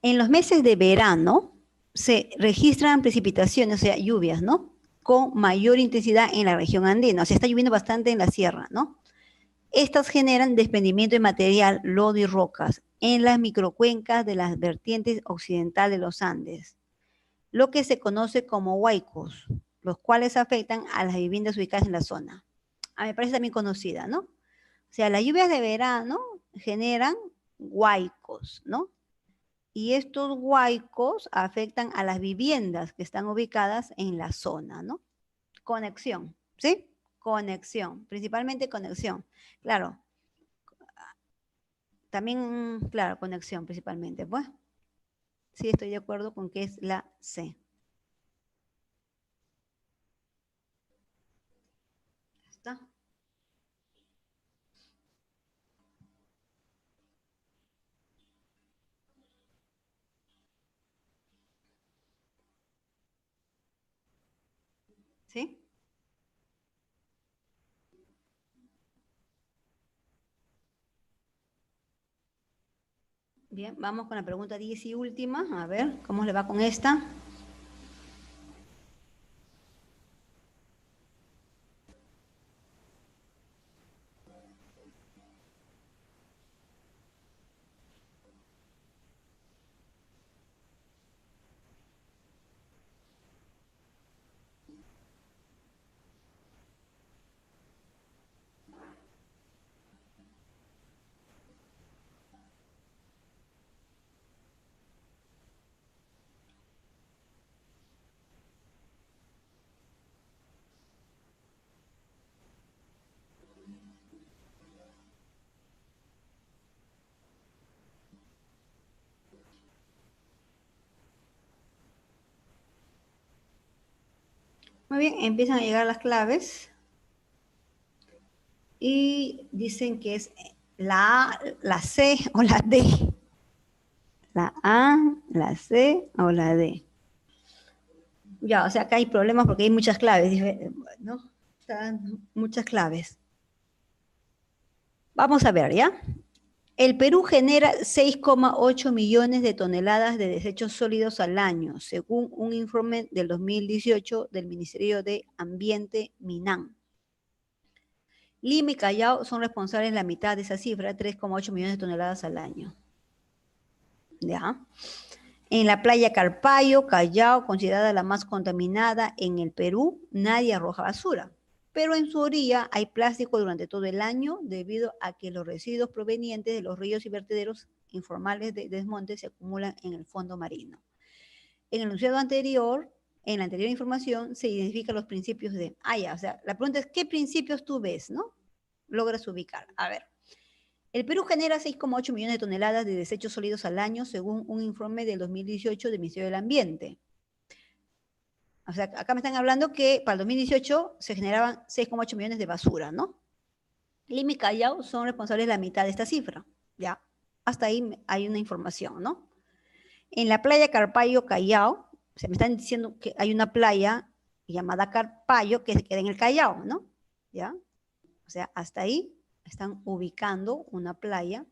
En los meses de verano se registran precipitaciones, o sea, lluvias, ¿no? Con mayor intensidad en la región andina. O sea, está lloviendo bastante en la sierra, ¿no? Estas generan desprendimiento de material, lodo y rocas en las microcuencas de las vertientes occidental de los Andes, lo que se conoce como huaicos, los cuales afectan a las viviendas ubicadas en la zona. Me parece también conocida, ¿no? O sea, las lluvias de verano generan huaicos, ¿no? Y estos huaicos afectan a las viviendas que están ubicadas en la zona, ¿no? Conexión, ¿sí? Conexión, principalmente conexión. Claro, también, claro, conexión principalmente, pues. Sí, estoy de acuerdo con que es la C. ¿Está? ¿Sí? Bien, vamos con la pregunta 10 y última. A ver, ¿cómo le va con esta? Muy bien, empiezan a llegar las claves y dicen que es la A, la C o la D. La A, la C o la D. Ya, o sea, acá hay problemas porque hay muchas claves, ¿no? Están muchas claves. Vamos a ver, ¿ya? El Perú genera 6,8 millones de toneladas de desechos sólidos al año, según un informe del 2018 del Ministerio de Ambiente, MINAM. Lima y Callao son responsables de la mitad de esa cifra, 3,8 millones de toneladas al año. ¿Ya? En la playa Carpallo, Callao, considerada la más contaminada en el Perú, nadie arroja basura. Pero en su orilla hay plástico durante todo el año debido a que los residuos provenientes de los ríos y vertederos informales de desmonte se acumulan en el fondo marino. En el enunciado anterior, en la anterior información, se identifican los principios de... ya, o sea, la pregunta es, ¿qué principios tú ves, no? Logras ubicar. A ver. El Perú genera 6,8 millones de toneladas de desechos sólidos al año, según un informe del 2018 del Ministerio del Ambiente. O sea, acá me están hablando que para el 2018 se generaban 6,8 millones de basura, ¿no? Lima y Callao son responsables de la mitad de esta cifra, ¿ya? Hasta ahí hay una información, ¿no? En la playa Carpallo, Callao, se me están diciendo que hay una playa llamada Carpallo que se queda en el Callao, ¿no? ¿Ya? O sea, hasta ahí están ubicando una playa,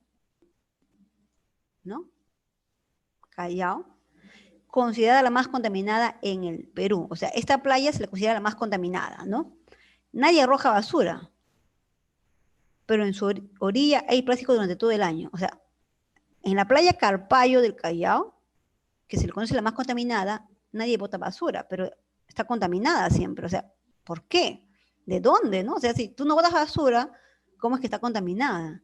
¿no? Callao, considerada la más contaminada en el Perú. O sea, esta playa se la considera la más contaminada, ¿no? Nadie arroja basura, pero en su orilla hay plástico durante todo el año. O sea, en la playa Carpallo del Callao, que se le conoce la más contaminada, nadie bota basura, pero está contaminada siempre. O sea, ¿por qué? ¿De dónde? ¿No? O sea, si tú no botas basura, ¿cómo es que está contaminada?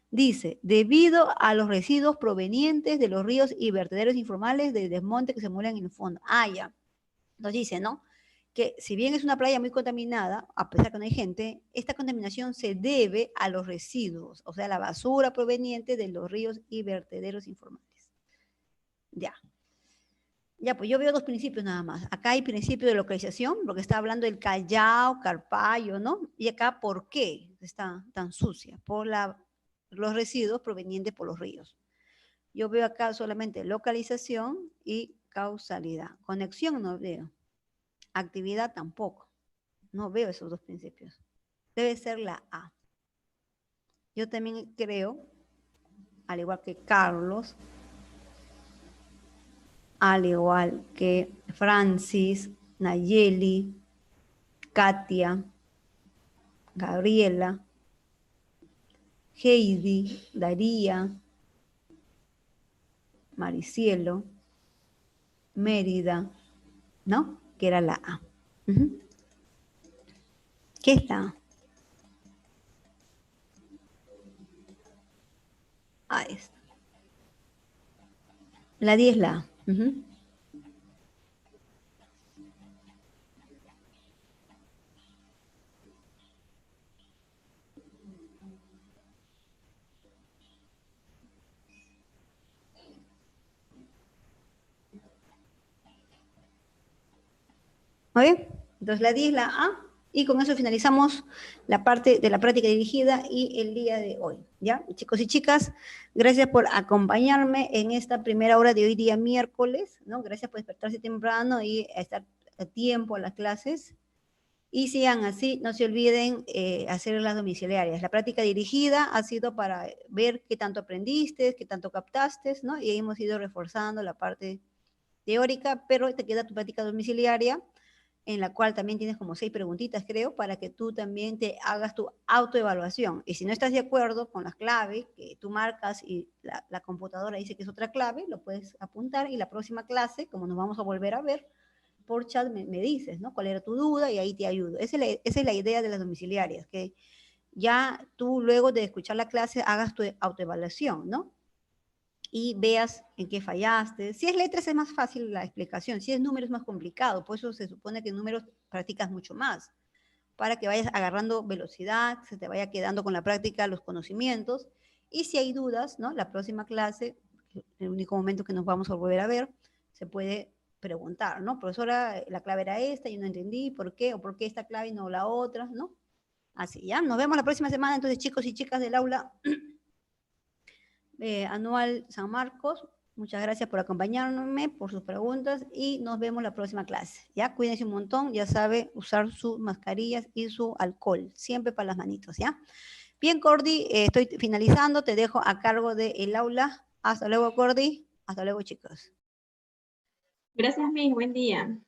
Dice, debido a los residuos provenientes de los ríos y vertederos informales de desmonte que se acumulan en el fondo. Ya. Nos dice, ¿no? Que si bien es una playa muy contaminada, a pesar que no hay gente, esta contaminación se debe a los residuos, o sea, la basura proveniente de los ríos y vertederos informales. Ya. Ya, pues yo veo dos principios nada más. Acá hay principio de localización, porque está hablando del Callao, Carpallo, ¿no? Y acá, ¿por qué está tan sucia? Por los residuos provenientes por los ríos. Yo veo acá solamente localización y causalidad. Conexión no veo. Actividad tampoco. No veo esos dos principios. Debe ser la A. Yo también creo, al igual que Carlos, al igual que Francis, Nayeli, Katia, Gabriela, Heidi, Daría, Maricielo, Mérida, ¿no? Que era la A. ¿Qué está? Ahí está. La 10 es la A. ¿Muy bien? Entonces la 10 es la A. Y con eso finalizamos la parte de la práctica dirigida y el día de hoy. ¿Ya? Chicos y chicas, gracias por acompañarme en esta primera hora de hoy día miércoles, ¿no? Gracias por despertarse temprano y estar a tiempo a las clases. Y sigan así, no se olviden hacer las domiciliarias. La práctica dirigida ha sido para ver qué tanto aprendiste, qué tanto captaste, ¿no? Y hemos ido reforzando la parte teórica, pero te queda tu práctica domiciliaria, en la cual también tienes como 6 preguntitas, creo, para que tú también te hagas tu autoevaluación. Y si no estás de acuerdo con las claves que tú marcas y la computadora dice que es otra clave, lo puedes apuntar y la próxima clase, como nos vamos a volver a ver, por chat me dices, ¿no? ¿Cuál era tu duda? Y ahí te ayudo. Esa es la idea de las domiciliarias, que ya tú luego de escuchar la clase hagas tu autoevaluación, ¿no? Y veas en qué fallaste. Si es letras es más fácil la explicación, si es números es más complicado, por eso se supone que en números practicas mucho más, para que vayas agarrando velocidad, se te vaya quedando con la práctica los conocimientos, y si hay dudas, ¿no? La próxima clase, el único momento que nos vamos a volver a ver, se puede preguntar, ¿no? Profesora, la clave era esta, yo no entendí, ¿por qué? O ¿por qué esta clave y no la otra, ¿no? Así, ¿ya? Nos vemos la próxima semana, entonces, chicos y chicas del aula anual San Marcos. Muchas gracias por acompañarme, por sus preguntas y nos vemos la próxima clase. Ya, cuídense un montón, ya sabe usar sus mascarillas y su alcohol, siempre para las manitos, ¿ya? Bien, Cordy, estoy finalizando, te dejo a cargo del aula. Hasta luego, Cordy. Hasta luego, chicos. Gracias, Miss. Buen día.